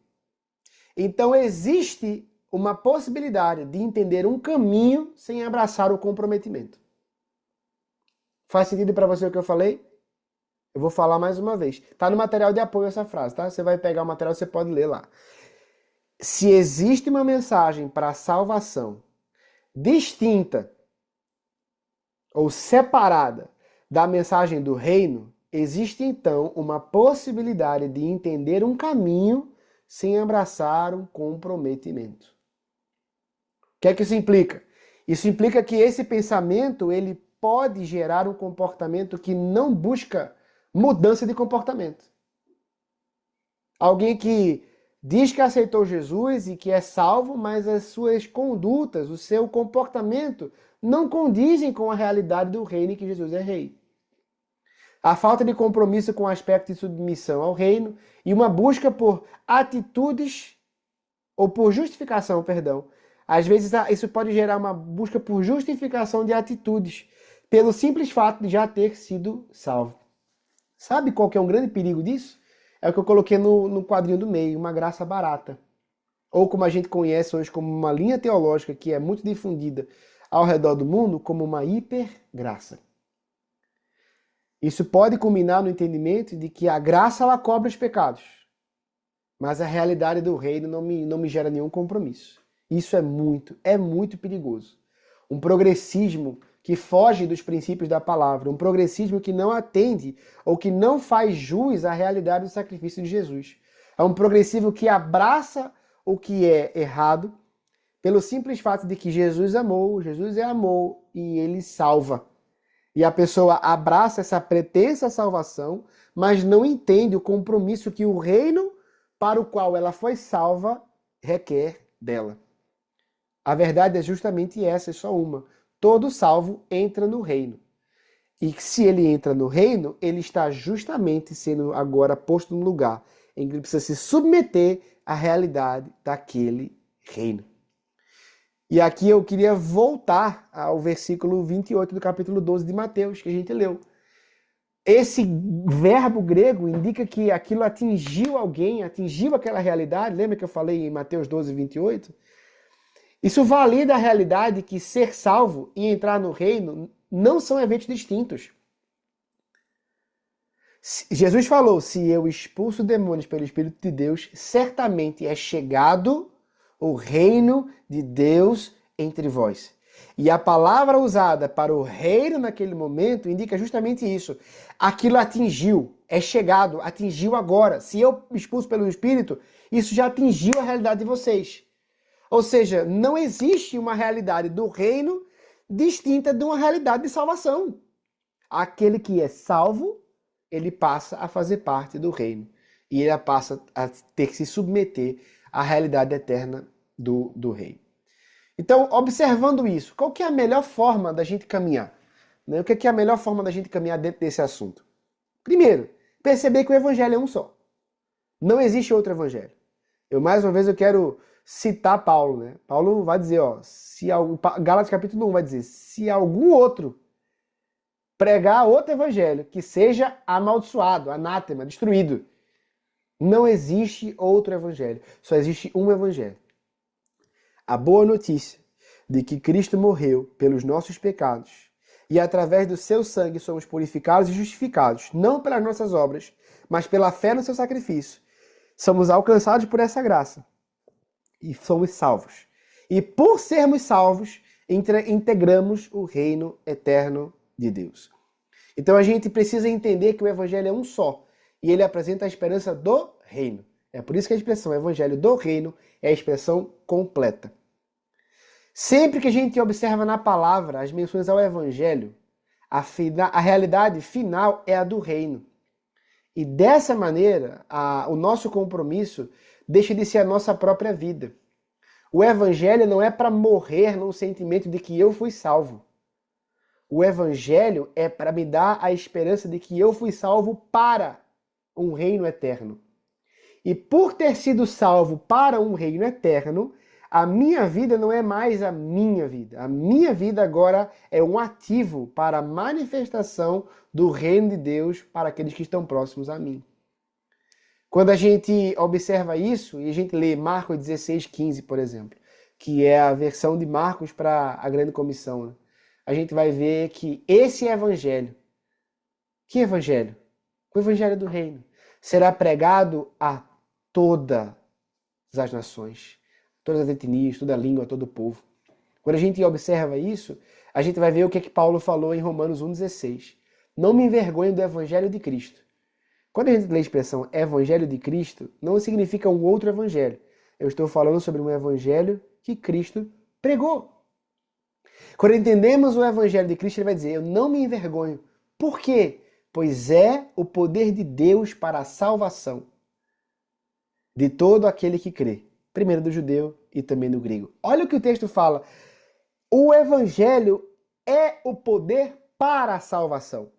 então existe uma possibilidade de entender um caminho sem abraçar o comprometimento. Faz sentido para você o que eu falei? Eu vou falar mais uma vez. Tá no material de apoio essa frase, tá? Você vai pegar o material, você pode ler lá. Se existe uma mensagem para a salvação distinta ou separada da mensagem do reino, existe então uma possibilidade de entender um caminho sem abraçar um comprometimento. O que é que isso implica? Isso implica que esse pensamento ele pode gerar um comportamento que não busca mudança de comportamento. Alguém que diz que aceitou Jesus e que é salvo, mas as suas condutas, o seu comportamento não condizem com a realidade do reino e que Jesus é rei. A falta de compromisso com o aspecto de submissão ao reino e uma busca por atitudes, ou por justificação, perdão. Às vezes isso pode gerar uma busca por justificação de atitudes, pelo simples fato de já ter sido salvo. Sabe qual que é um grande perigo disso? É o que eu coloquei no quadrinho do meio, uma graça barata. Ou como a gente conhece hoje como uma linha teológica que é muito difundida ao redor do mundo, como uma hipergraça. Isso pode culminar no entendimento de que a graça ela cobre os pecados, mas a realidade do reino não me gera nenhum compromisso. Isso é muito perigoso. Um progressismo que foge dos princípios da palavra, um progressismo que não atende ou que não faz jus à realidade do sacrifício de Jesus. É um progressivo que abraça o que é errado pelo simples fato de que Jesus amou, Jesus é amor e ele salva. E a pessoa abraça essa pretensa salvação, mas não entende o compromisso que o reino para o qual ela foi salva requer dela. A verdade é justamente essa, é só uma. Todo salvo entra no reino. E se ele entra no reino, ele está justamente sendo agora posto no lugar em que ele precisa se submeter à realidade daquele reino. E aqui eu queria voltar ao versículo 28 do capítulo 12 de Mateus, que a gente leu. Esse verbo grego indica que aquilo atingiu alguém, atingiu aquela realidade. Lembra que eu falei em Mateus 12, 28? Isso valida a realidade que ser salvo e entrar no reino não são eventos distintos. Jesus falou, se eu expulso demônios pelo Espírito de Deus, certamente é chegado o reino de Deus entre vós. E a palavra usada para o reino naquele momento indica justamente isso. Aquilo atingiu, é chegado, atingiu agora. Se eu expulso pelo Espírito, isso já atingiu a realidade de vocês. Ou seja, não existe uma realidade do reino distinta de uma realidade de salvação. Aquele que é salvo, ele passa a fazer parte do reino. E ele passa a ter que se submeter à realidade eterna do reino. Então, observando isso, qual que é a melhor forma da gente caminhar? O que é a melhor forma da gente caminhar dentro desse assunto? Primeiro, perceber que o evangelho é um só. Não existe outro evangelho. Mais uma vez, eu quero citar Paulo, né? Paulo vai dizer, Gálatas capítulo 1 vai dizer, se algum outro pregar outro evangelho que seja amaldiçoado, anátema, destruído, não existe outro evangelho. Só existe um evangelho. A boa notícia de que Cristo morreu pelos nossos pecados e através do seu sangue somos purificados e justificados, não pelas nossas obras, mas pela fé no seu sacrifício. Somos alcançados por essa graça e somos salvos. E por sermos salvos, integramos o reino eterno de Deus. Então a gente precisa entender que o evangelho é um só e ele apresenta a esperança do reino. É por isso que a expressão evangelho do reino é a expressão completa. Sempre que a gente observa na palavra as menções ao evangelho, a realidade final é a do reino. E dessa maneira, o nosso compromisso deixa de ser a nossa própria vida. O evangelho não é para morrer no sentimento de que eu fui salvo. O evangelho é para me dar a esperança de que eu fui salvo para um reino eterno. E por ter sido salvo para um reino eterno, a minha vida não é mais a minha vida. A minha vida agora é um ativo para a manifestação do reino de Deus para aqueles que estão próximos a mim. Quando a gente observa isso, e a gente lê Marcos 16:15, por exemplo, que é a versão de Marcos para a grande comissão, né? A gente vai ver que esse evangelho, que evangelho? O evangelho do reino, será pregado a todas as nações, todas as etnias, toda a língua, todo o povo. Quando a gente observa isso, a gente vai ver o que Paulo falou em Romanos 1,16. Não me envergonho do evangelho de Cristo. Quando a gente lê a expressão evangelho de Cristo, não significa um outro evangelho. Eu estou falando sobre um evangelho que Cristo pregou. Quando entendemos o evangelho de Cristo, ele vai dizer, eu não me envergonho. Por quê? Pois é o poder de Deus para a salvação de todo aquele que crê. Primeiro do judeu e também do grego. Olha o que o texto fala. O evangelho é o poder para a salvação.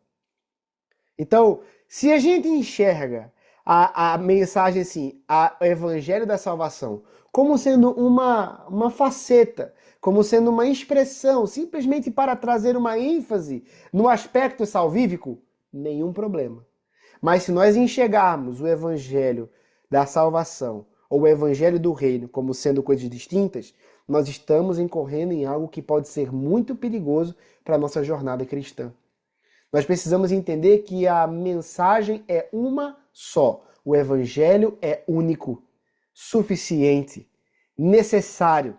Então, se a gente enxerga a mensagem assim, o evangelho da salvação, como sendo uma faceta, como sendo uma expressão, simplesmente para trazer uma ênfase no aspecto salvífico, nenhum problema. Mas se nós enxergarmos o evangelho da salvação ou o evangelho do reino como sendo coisas distintas, nós estamos incorrendo em algo que pode ser muito perigoso para a nossa jornada cristã. Nós precisamos entender que a mensagem é uma só. O evangelho é único, suficiente, necessário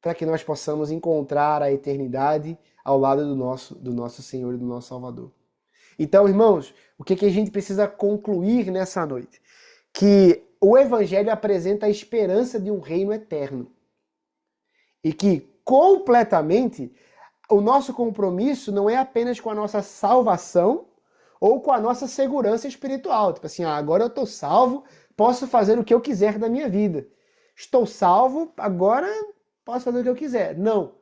para que nós possamos encontrar a eternidade ao lado do nosso Senhor e do nosso Salvador. Então, irmãos, o que a gente precisa concluir nessa noite? Que o evangelho apresenta a esperança de um reino eterno. E que completamente o nosso compromisso não é apenas com a nossa salvação ou com a nossa segurança espiritual. Tipo assim, agora eu estou salvo, posso fazer o que eu quiser da minha vida. Estou salvo, agora posso fazer o que eu quiser. Não.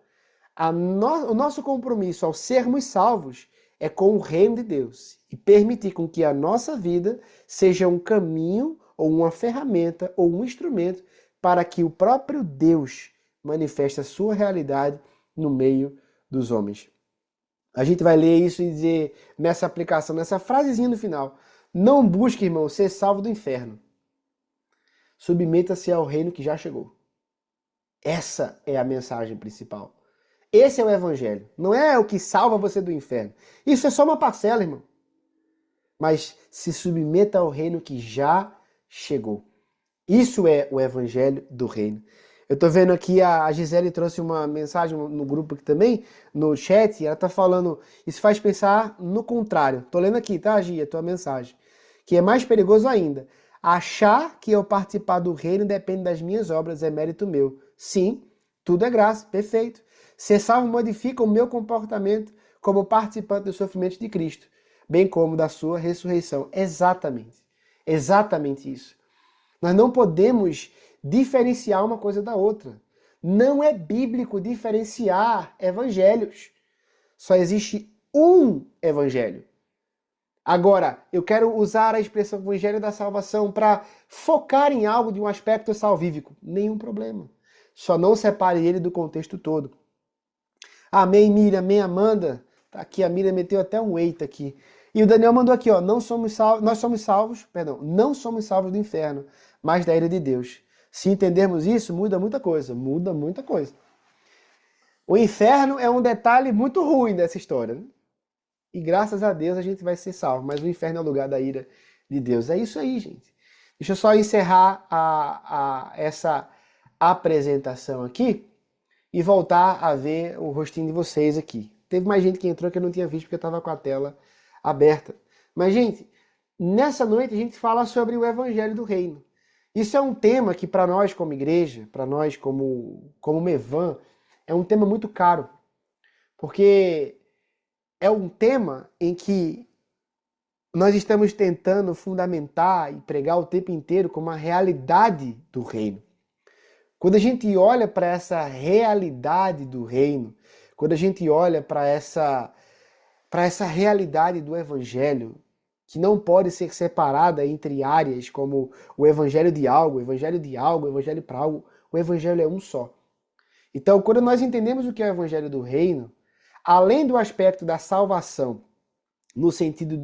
O nosso compromisso ao sermos salvos é com o reino de Deus e permitir com que a nossa vida seja um caminho ou uma ferramenta ou um instrumento para que o próprio Deus manifeste a sua realidade no meio dos homens. A gente vai ler isso e dizer nessa aplicação, nessa frasezinha no final, não busque, irmão, ser salvo do inferno. Submeta-se ao reino que já chegou. Essa é a mensagem principal. Esse é o evangelho. Não é o que salva você do inferno. Isso é só uma parcela, irmão. Mas se submeta ao reino que já chegou. Isso é o evangelho do reino. Eu tô vendo aqui, a Gisele trouxe uma mensagem no grupo aqui também, no chat, e ela tá falando, isso faz pensar no contrário. Tô lendo aqui, tá, Gia, a tua mensagem. Que é mais perigoso ainda. Achar que eu participar do reino depende das minhas obras, é mérito meu. Sim, tudo é graça, perfeito. Ser salvo modifica o meu comportamento como participante dos sofrimentos de Cristo, bem como da sua ressurreição. Exatamente. Exatamente isso. Nós não podemos diferenciar uma coisa da outra. Não é bíblico diferenciar evangelhos. Só existe um evangelho. Agora, eu quero usar a expressão evangelho da salvação para focar em algo de um aspecto salvífico. Nenhum problema. Só não separe ele do contexto todo. Amém, Miriam, amém, Amanda. Tá aqui, a Miriam meteu até um eita aqui. E o Daniel mandou aqui, ó, não somos salvos do inferno, mas da ira de Deus. Se entendermos isso, muda muita coisa. Muda muita coisa. O inferno é um detalhe muito ruim dessa história, né? E graças a Deus a gente vai ser salvo. Mas o inferno é o lugar da ira de Deus. É isso aí, gente. Deixa eu só encerrar essa apresentação aqui e voltar a ver o rostinho de vocês aqui. Teve mais gente que entrou que eu não tinha visto porque eu estava com a tela aberta. Mas, gente, nessa noite a gente fala sobre o Evangelho do Reino. Isso é um tema que para nós como igreja, para nós como Mevan, é um tema muito caro, porque é um tema em que nós estamos tentando fundamentar e pregar o tempo inteiro como a realidade do reino. Quando a gente olha para essa realidade do reino, quando a gente olha para essa realidade do evangelho, que não pode ser separada entre áreas como o evangelho de algo, o evangelho de algo, o evangelho para algo, o evangelho é um só. Então, quando nós entendemos o que é o evangelho do reino, além do aspecto da salvação, no sentido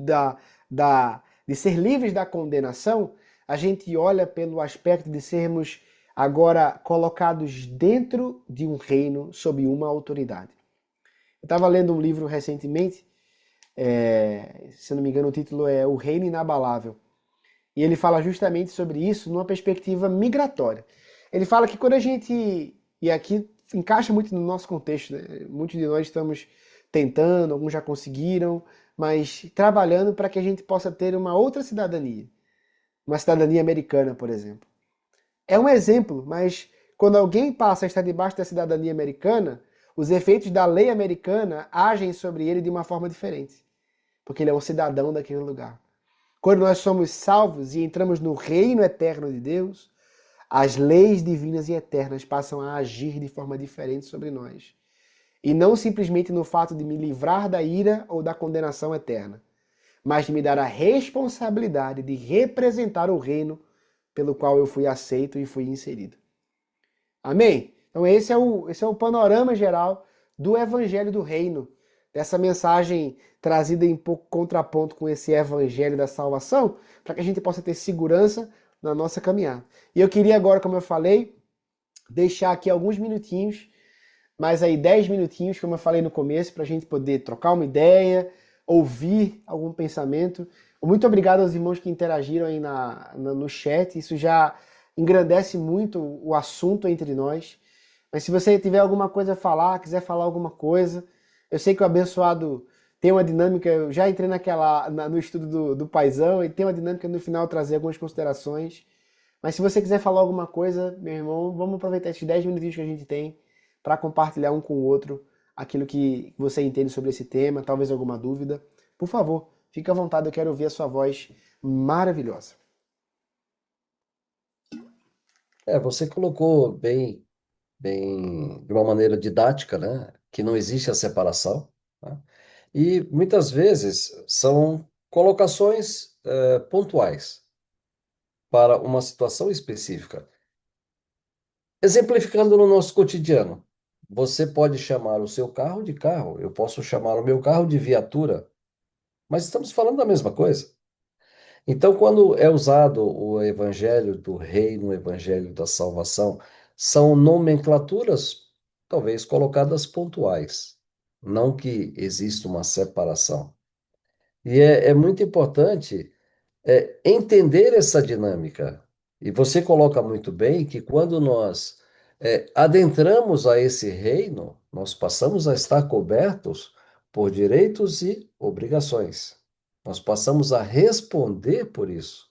de ser livres da condenação, a gente olha pelo aspecto de sermos agora colocados dentro de um reino sob uma autoridade. Eu estava lendo um livro recentemente, se não me engano o título é O Reino Inabalável, e ele fala justamente sobre isso numa perspectiva migratória. Ele fala que quando a gente, e aqui encaixa muito no nosso contexto, né? Muitos de nós estamos tentando, alguns já conseguiram, mas trabalhando para que a gente possa ter uma outra cidadania. Uma cidadania americana, por exemplo. É um exemplo, mas quando alguém passa a estar debaixo da cidadania americana, os efeitos da lei americana agem sobre ele de uma forma diferente. Porque ele é um cidadão daquele lugar. Quando nós somos salvos e entramos no reino eterno de Deus, as leis divinas e eternas passam a agir de forma diferente sobre nós. E não simplesmente no fato de me livrar da ira ou da condenação eterna, mas de me dar a responsabilidade de representar o reino pelo qual eu fui aceito e fui inserido. Amém? Então esse é o panorama geral do Evangelho do Reino, dessa mensagem trazida em pouco contraponto com esse Evangelho da salvação, para que a gente possa ter segurança na nossa caminhada. E eu queria agora, como eu falei, deixar aqui alguns minutinhos, mais aí 10 minutinhos, como eu falei no começo, para a gente poder trocar uma ideia, ouvir algum pensamento. Muito obrigado aos irmãos que interagiram aí no chat, isso já engrandece muito o assunto entre nós. Mas se você tiver alguma coisa a falar, quiser falar alguma coisa, eu sei que o abençoado tem uma dinâmica, eu já entrei no estudo do paizão, e tem uma dinâmica no final trazer algumas considerações. Mas se você quiser falar alguma coisa, meu irmão, vamos aproveitar esses 10 minutinhos que a gente tem para compartilhar um com o outro aquilo que você entende sobre esse tema, talvez alguma dúvida. Por favor, fique à vontade, eu quero ouvir a sua voz maravilhosa. Você colocou de uma maneira didática, né? Que não existe a separação, né? E muitas vezes são colocações pontuais para uma situação específica. Exemplificando no nosso cotidiano, você pode chamar o seu carro de carro, eu posso chamar o meu carro de viatura, mas estamos falando da mesma coisa. Então, quando é usado o evangelho do reino, o evangelho da salvação, são nomenclaturas, talvez colocadas pontuais, não que exista uma separação. E é muito importante entender essa dinâmica. E você coloca muito bem que quando nós adentramos a esse reino, nós passamos a estar cobertos por direitos e obrigações. Nós passamos a responder por isso,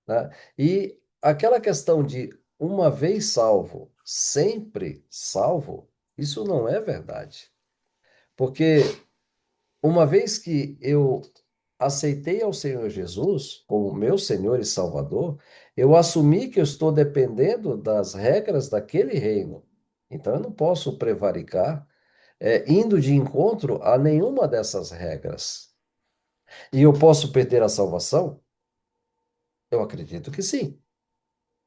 né? E aquela questão de uma vez salvo, sempre salvo, isso não é verdade. Porque uma vez que eu aceitei ao Senhor Jesus como meu Senhor e Salvador, eu assumi que eu estou dependendo das regras daquele reino. Então eu não posso prevaricar, indo de encontro a nenhuma dessas regras. E eu posso perder a salvação? Eu acredito que sim,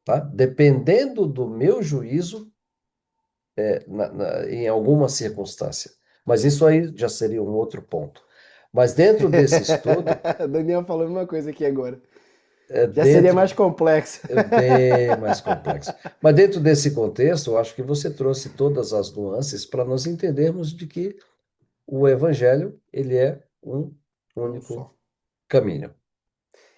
tá? Dependendo do meu juízo, em alguma circunstância. Mas isso aí já seria um outro ponto. Mas dentro desse estudo, Daniel falou uma coisa aqui agora. é Já seria dentro mais complexo. é bem mais complexo. Mas dentro desse contexto, eu acho que você trouxe todas as nuances para nós entendermos de que o evangelho, ele é um Um único só. caminho.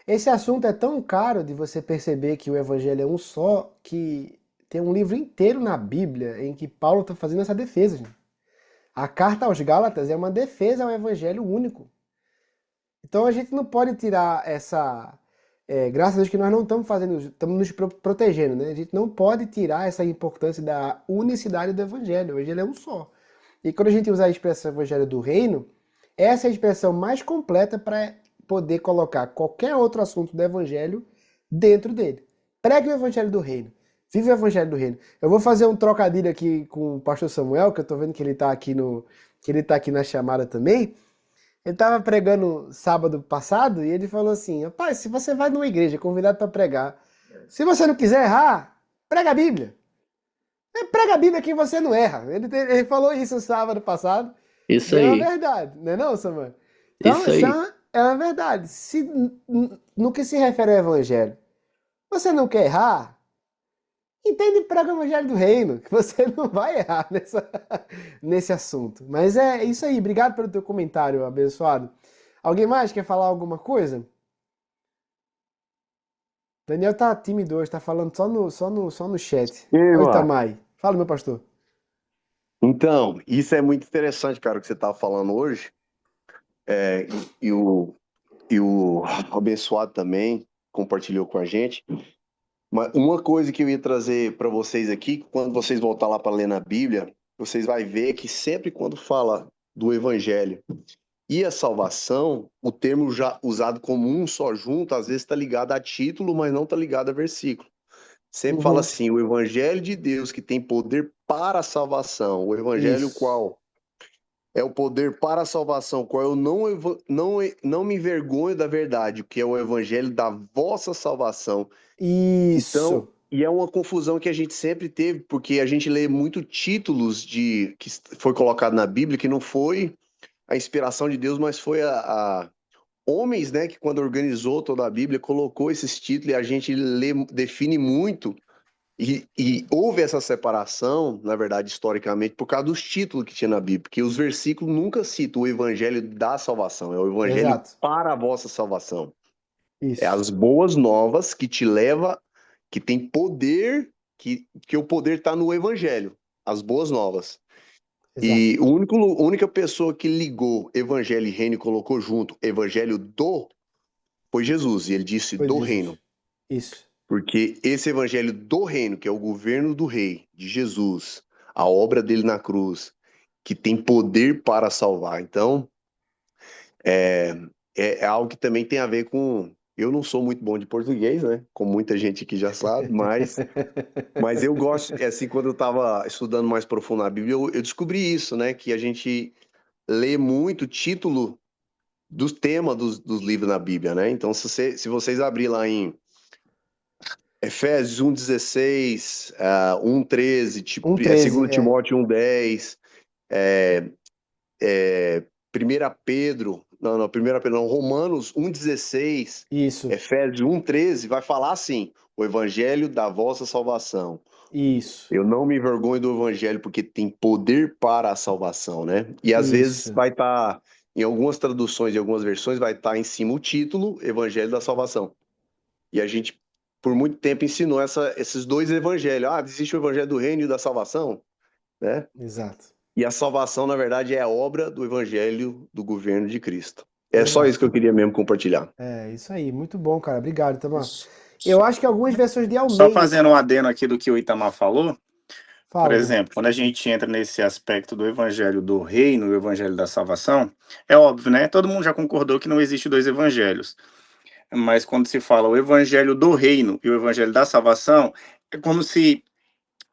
Esse assunto é tão caro de você perceber que o evangelho é um só, que tem um livro inteiro na Bíblia em que Paulo está fazendo essa defesa, gente. A carta aos Gálatas é uma defesa ao evangelho único. Então a gente não pode tirar graças a Deus que nós não estamos fazendo, estamos nos protegendo, né? A gente não pode tirar essa importância da unicidade do Evangelho. O Evangelho é um só. E quando a gente usar a expressão Evangelho do Reino, essa é a expressão mais completa para poder colocar qualquer outro assunto do Evangelho dentro dele. Pregue o Evangelho do Reino. Vive o Evangelho do Reino. Eu vou fazer um trocadilho aqui com o pastor Samuel, que eu estou vendo que ele está aqui na chamada também. Ele estava pregando sábado passado e ele falou assim: rapaz, se você vai numa igreja convidado para pregar, se você não quiser errar, prega a Bíblia. Prega a Bíblia que você não erra. Ele falou isso sábado passado. Isso E é uma aí, verdade, não é não, Samuel? Então, isso isso aí. é uma verdade. No que se refere ao Evangelho, você não quer errar, entende e prega o Evangelho do Reino, que você não vai errar nesse assunto. Mas é isso aí. Obrigado pelo teu comentário, abençoado. Alguém mais quer falar alguma coisa? Daniel tá tímido hoje, tá falando só no chat. E aí, Oi, Marco? Tamai. Fala, meu pastor. Então, isso é muito interessante, cara, o que você estava falando hoje. É, e, e o abençoado também compartilhou com a gente. Mas uma coisa que eu ia trazer para vocês aqui, quando vocês voltar lá para ler na Bíblia, vocês vão ver que sempre quando fala do Evangelho e a salvação, o termo já usado como um só junto, às vezes está ligado a título, mas não está ligado a versículo. Sempre fala Uhum. assim, o Evangelho de Deus que tem poder para a salvação, o Evangelho Isso. qual é o poder para a salvação, qual eu não me envergonho da verdade, que é o Evangelho da vossa salvação. Então, Isso. e é uma confusão que a gente sempre teve, porque a gente lê muito títulos que foi colocado na Bíblia, que não foi a inspiração de Deus, mas foi a homens, né, que quando organizou toda a Bíblia, colocou esses títulos e a gente define muito. E houve essa separação, na verdade, historicamente, por causa dos títulos que tinha na Bíblia, porque os versículos nunca citam o evangelho da salvação, é o evangelho Exato. para a vossa salvação. É Isso. as boas novas que te leva, que tem poder, que o poder está no evangelho, as boas novas. Exato. E a única pessoa que ligou evangelho e reino e colocou junto evangelho do, foi Jesus, e ele disse Foi do Jesus. reino. Isso. Porque esse evangelho do reino, que é o governo do rei, de Jesus, a obra dele na cruz, que tem poder para salvar. Então, é, é algo que também tem a ver com. Eu não sou muito bom de português, né? Como muita gente aqui já sabe, mas eu gosto, assim, quando eu estava estudando mais profundo a Bíblia, eu descobri isso, né? Que a gente lê muito o título dos temas dos livros na Bíblia, né? Então, se vocês abrirem lá em Efésios 1,16, 1,13, Um 13 2 Timóteo 1,10, é, é, 1 Pedro, não, 1 Pedro não, Romanos 1,16, Isso. Efésios 1,13, vai falar assim, o evangelho da vossa salvação. Isso. Eu não me envergonho do evangelho porque tem poder para a salvação, né? E às vezes Isso. vai estar, em algumas traduções e algumas versões, vai estar em cima o título, Evangelho da Salvação. E a gente, por muito tempo, ensinou esses dois evangelhos. Ah, existe o evangelho do reino e da salvação, né? Exato. E a salvação, na verdade, é a obra do evangelho do governo de Cristo. É só isso que Exato. eu queria mesmo compartilhar. É, isso aí. Muito bom, cara. Obrigado, Tamar. Eu acho que algumas versões de Só Almeida. fazendo um adendo aqui do que o Itamar falou, por Fala, irmão. exemplo, quando a gente entra nesse aspecto do evangelho do reino e o evangelho da salvação, é óbvio, né? Todo mundo já concordou que não existe dois evangelhos. Mas quando se fala o evangelho do reino e o evangelho da salvação, é como se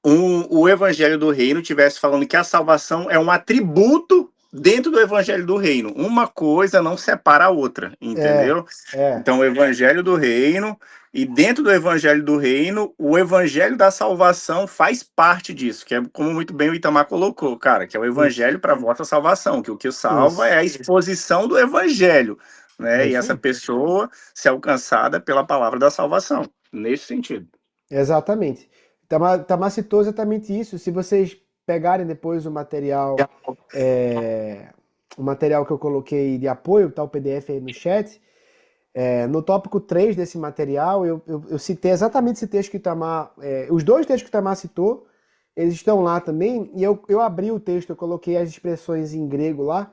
o evangelho do reino estivesse falando que a salvação é um atributo dentro do evangelho do reino. Uma coisa não separa a outra, entendeu? É. Então, o evangelho do reino, e dentro do evangelho do reino, o evangelho da salvação faz parte disso, que é como muito bem o Itamar colocou, cara, que é o Isso. evangelho para a vossa salvação, que o que salva Isso. é a exposição do evangelho, né? É E isso essa aí. pessoa ser alcançada pela palavra da salvação, nesse sentido. Exatamente. Tamar citou exatamente isso. Se vocês pegarem depois o material que eu coloquei de apoio, tá o PDF aí no chat, no tópico 3 desse material, eu citei exatamente esse texto que o Tamar, os dois textos que o Tamar citou, eles estão lá também, e eu abri o texto, eu coloquei as expressões em grego lá,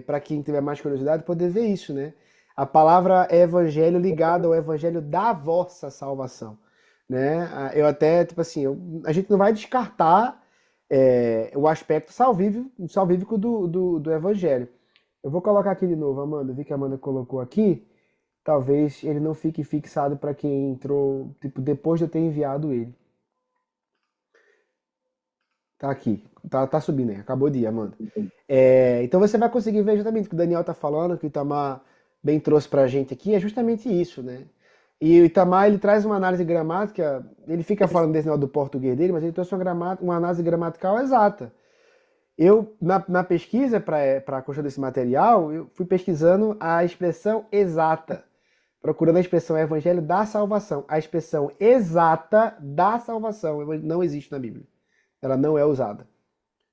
para quem tiver mais curiosidade poder ver isso, né? A palavra é evangelho ligada ao evangelho da vossa salvação, né? Eu até, tipo assim, a gente não vai descartar o aspecto salvífico do evangelho. Eu vou colocar aqui de novo, Amanda. Vi que a Amanda colocou aqui. Talvez ele não fique fixado para quem entrou, tipo, depois de eu ter enviado ele. Tá aqui. Tá subindo aí. Acabou de ir, Amanda. Então você vai conseguir ver justamente o que o Daniel tá falando, que o Itamar bem trouxe pra gente aqui, é justamente isso, né? E o Itamar, ele traz uma análise gramática, ele fica falando desse negócio do português dele, mas ele trouxe uma análise gramatical exata. Eu, na pesquisa para a construção desse material, eu fui pesquisando a expressão exata, procurando a expressão evangelho da salvação. A expressão exata da salvação não existe na Bíblia. Ela não é usada.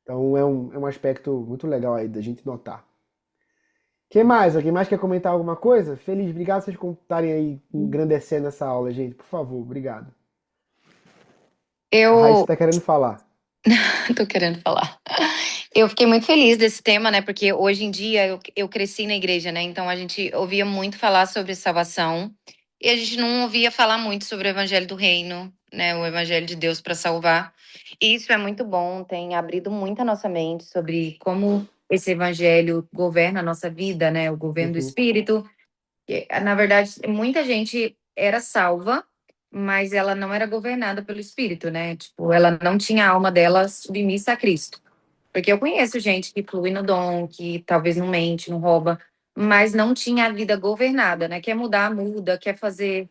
Então é um aspecto muito legal aí da gente notar. Quem mais? Alguém mais quer comentar alguma coisa? Feliz, obrigado por vocês estarem aí engrandecendo essa aula, gente. Por favor, obrigado. A Raíssa Eu está querendo falar. tô querendo falar. Eu fiquei muito feliz desse tema, né? Porque hoje em dia eu cresci na igreja, né? Então a gente ouvia muito falar sobre salvação e a gente não ouvia falar muito sobre o evangelho do reino, né? O evangelho de Deus para salvar. E isso é muito bom, tem abrido muito a nossa mente sobre como esse evangelho governa a nossa vida, né? O governo do Uhum. Espírito. Na verdade, muita gente era salva, mas ela não era governada pelo Espírito, né? Tipo, ela não tinha a alma dela submissa a Cristo. Porque eu conheço gente que flui no dom, que talvez não mente, não rouba, mas não tinha a vida governada, né? Quer mudar, muda, quer fazer,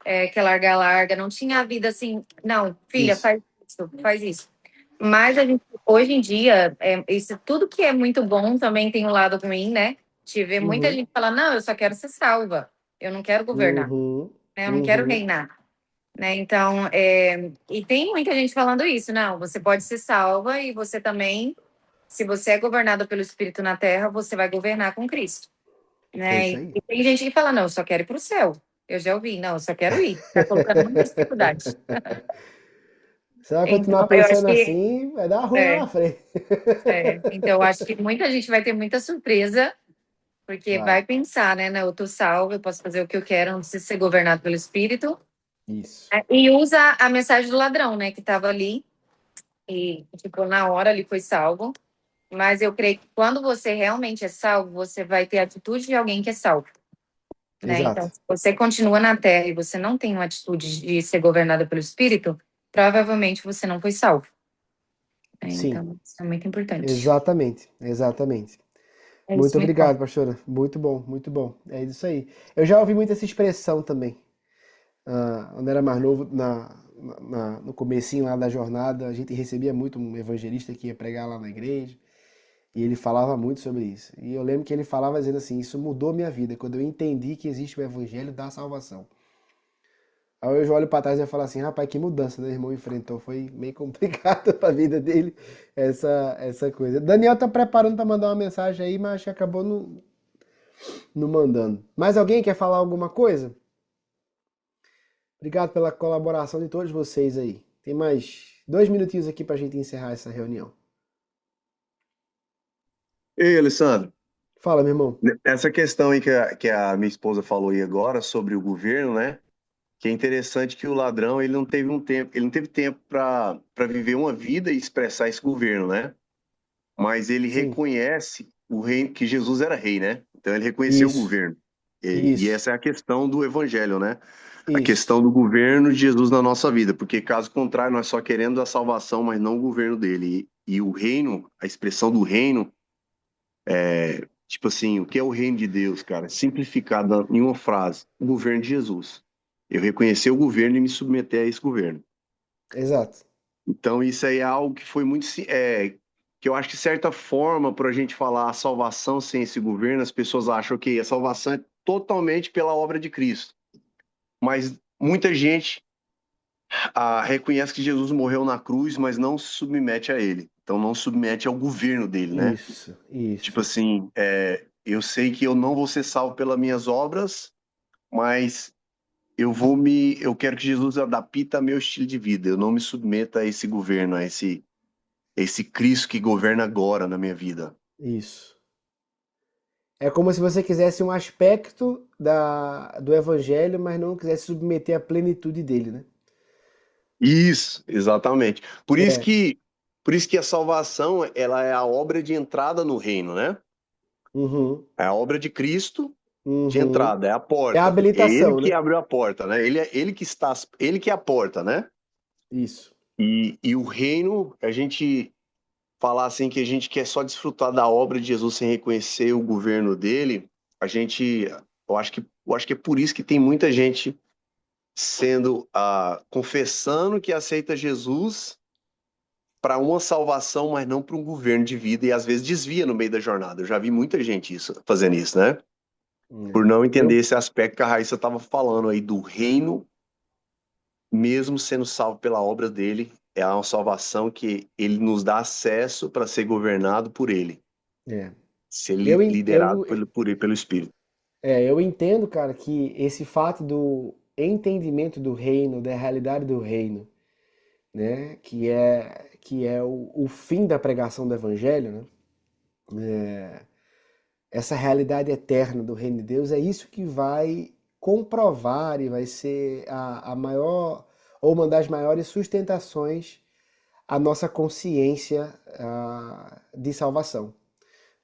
quer largar, larga. Não tinha a vida assim, não, filha, Isso. faz isso. Mas a gente, hoje em dia, isso, tudo que é muito bom também tem um lado ruim, né? Te vê muita Uhum. gente falar, não, eu só quero ser salva, eu não quero governar, Uhum. né? Eu não quero Uhum. reinar. Né? Então, e tem muita gente falando isso, não, você pode ser salva e você também, se você é governado pelo Espírito na Terra, você vai governar com Cristo, É né? isso E aí. tem gente que fala, não, eu só quero ir para o céu. Eu já ouvi, não, eu só quero ir. Tá colocando muita dificuldade. Você vai continuar Então, eu acho pensando que, assim, vai dar ruim lá é, na frente. então, eu acho que muita gente vai ter muita surpresa, porque Vai. vai pensar, né, não, eu tô salvo, eu posso fazer o que eu quero, não preciso ser governado pelo Espírito, Isso. e usa a mensagem do ladrão, né, que estava ali, e, tipo, na hora ele foi salvo. Mas eu creio que quando você realmente é salvo, você vai ter a atitude de alguém que é salvo, né? Então, Exato. se você continua na Terra e você não tem uma atitude de ser governada pelo Espírito, provavelmente você não foi salvo, né? Sim. Então, isso é muito importante. Exatamente. Exatamente. É isso, Muito muito bom. obrigado, pastora. Muito bom, muito bom. É isso aí. Eu já ouvi muito essa expressão também. Quando era mais novo, no comecinho lá da jornada, a gente recebia muito um evangelista que ia pregar lá na igreja, e ele falava muito sobre isso. E eu lembro que ele falava dizendo assim, isso mudou minha vida, quando eu entendi que existe o evangelho da salvação. Aí eu olho para trás e falo assim, rapaz, que mudança, né, irmão enfrentou, foi meio complicado para a vida dele essa coisa. Daniel tá preparando para mandar uma mensagem aí, mas acho que acabou não mandando. Mais alguém quer falar alguma coisa? Obrigado pela colaboração de todos vocês aí. Tem mais 2 minutinhos aqui para a gente encerrar essa reunião. Ei, Alessandro, Fala, meu irmão. essa questão aí que a minha esposa falou aí agora sobre o governo, né? Que é interessante que o ladrão ele não teve um tempo, ele não teve tempo para viver uma vida e expressar esse governo, né? Mas ele Sim, reconhece o rei, que Jesus era rei, né? Então ele reconheceu o isso, governo. E isso, essa é a questão do evangelho, né? A isso. questão do governo de Jesus na nossa vida, porque caso contrário, nós só queremos a salvação, mas não o governo dele. E o reino, a expressão do reino, tipo assim, o que é o reino de Deus, cara? Simplificado em uma frase: o governo de Jesus. Eu reconhecer o governo e me submeter a esse governo. Exato. Então, isso aí é algo que foi muito. Que eu acho que, de certa forma, para a gente falar a salvação sem esse governo, as pessoas acham que a salvação é totalmente pela obra de Cristo. Mas muita gente reconhece que Jesus morreu na cruz, mas não se submete a ele. Então, não submete ao governo dele, né? Isso, Tipo isso. assim, eu sei que eu não vou ser salvo pelas minhas obras, mas eu quero que Jesus adapte meu estilo de vida. Eu não me submeta a esse governo, a esse Cristo que governa agora na minha vida. Isso. É como se você quisesse um aspecto do evangelho, mas não quisesse submeter à plenitude dele, né? Isso, exatamente. É. Por isso que a salvação, ela é a obra de entrada no reino, né? Uhum, É a obra de Cristo de uhum. entrada, é a É a porta. É ele habilitação, que né? abriu a porta, né? Ele que é a porta, né? Isso. E o reino, a gente falar assim que a gente quer só desfrutar da obra de Jesus sem reconhecer o governo dele, a gente, eu acho que é por isso que tem muita gente sendo, confessando que aceita Jesus para uma salvação, mas não para um governo de vida e às vezes desvia no meio da jornada. Eu já vi muita gente fazendo isso, né? Por É. não entender Eu, esse aspecto que a Raíssa estava falando aí do reino, mesmo sendo salvo pela obra dele, é uma salvação que ele nos dá acesso para ser governado por ele, é. ser Eu, en- liderado eu, por ele, pelo Espírito. eu entendo, cara, que esse fato do entendimento do reino, da realidade do reino, né, que é o fim da pregação do evangelho, né? Essa realidade eterna do reino de Deus é isso que vai comprovar e vai ser a maior ou uma das maiores sustentações à nossa consciência de salvação,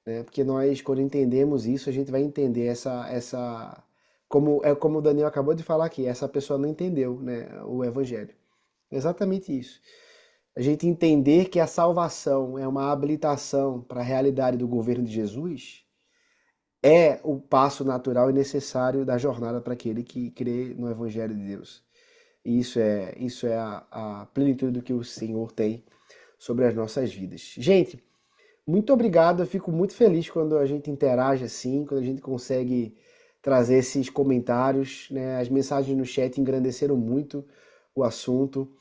né? Porque nós, quando entendemos isso, a gente vai entender como o Daniel acabou de falar aqui, essa pessoa não entendeu, né, o evangelho. Exatamente isso. A gente entender que a salvação é uma habilitação para a realidade do governo de Jesus é o passo natural e necessário da jornada para aquele que crê no Evangelho de Deus. E isso é a plenitude do que o Senhor tem sobre as nossas vidas. Gente, muito obrigado. Eu fico muito feliz quando a gente interage assim, quando a gente consegue trazer esses comentários, né? As mensagens no chat engrandeceram muito o assunto.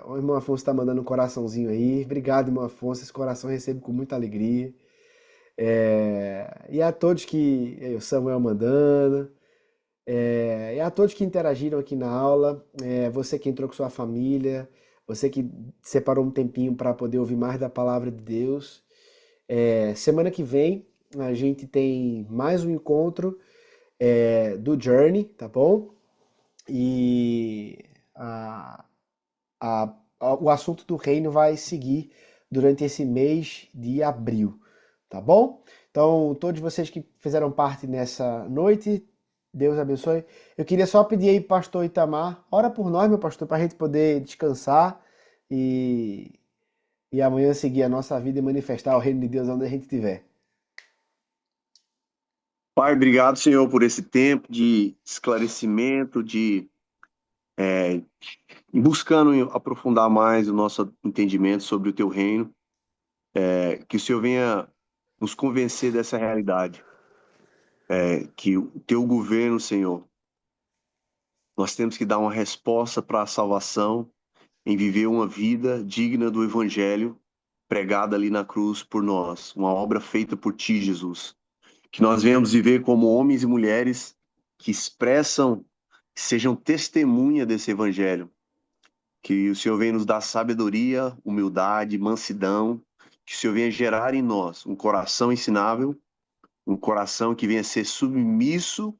O irmão Afonso está mandando um coraçãozinho aí. Obrigado, irmão Afonso. Esse coração eu recebo com muita alegria. E a todos que o Samuel mandando, e a todos que interagiram aqui na aula, você que entrou com sua família, você que separou um tempinho para poder ouvir mais da palavra de Deus. Semana que vem a gente tem mais um encontro do Journey, tá bom? E o assunto do reino vai seguir durante esse mês de abril, tá bom? Então, todos vocês que fizeram parte nessa noite, Deus abençoe. Eu queria só pedir aí, pastor Itamar, ora por nós, meu pastor, para a gente poder descansar e, e amanhã seguir a nossa vida e manifestar o reino de Deus onde a gente estiver. Pai, obrigado, Senhor, por esse tempo de esclarecimento, de buscando aprofundar mais o nosso entendimento sobre o teu reino, que o Senhor venha nos convencer dessa realidade, que o teu governo, Senhor, nós temos que dar uma resposta para a salvação, em viver uma vida digna do Evangelho pregada ali na cruz por nós, uma obra feita por ti, Jesus. Que nós venhamos viver como homens e mulheres que expressam, que sejam testemunha desse Evangelho. Que o Senhor venha nos dar sabedoria, humildade, mansidão, que o Senhor venha gerar em nós um coração ensinável, um coração que venha ser submisso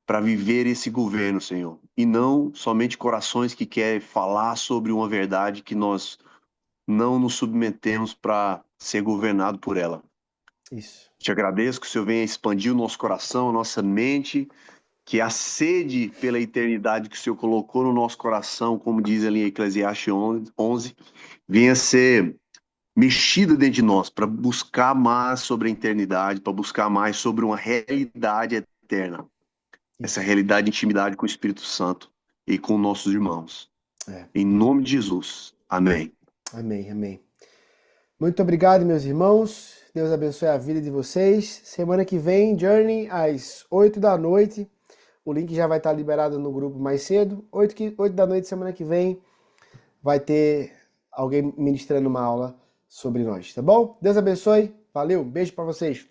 para viver esse governo, Senhor. E não somente corações que querem falar sobre uma verdade que nós não nos submetemos para ser governado por ela. Isso. Te agradeço que o Senhor venha expandir o nosso coração, a nossa mente, que a sede pela eternidade que o Senhor colocou no nosso coração, como diz ali em Eclesiastes 11, venha ser mexida dentro de nós para buscar mais sobre a eternidade, para buscar mais sobre uma realidade eterna. Essa Isso. realidade de intimidade com o Espírito Santo e com nossos irmãos. É. Em nome de Jesus. Amém. Amém, amém. Muito obrigado, meus irmãos. Deus abençoe a vida de vocês. Semana que vem, Journey, às 8 da noite. O link já vai estar liberado no grupo mais cedo. 8 da noite, semana que vem, vai ter alguém ministrando uma aula sobre nós, tá bom? Deus abençoe. Valeu, beijo para vocês.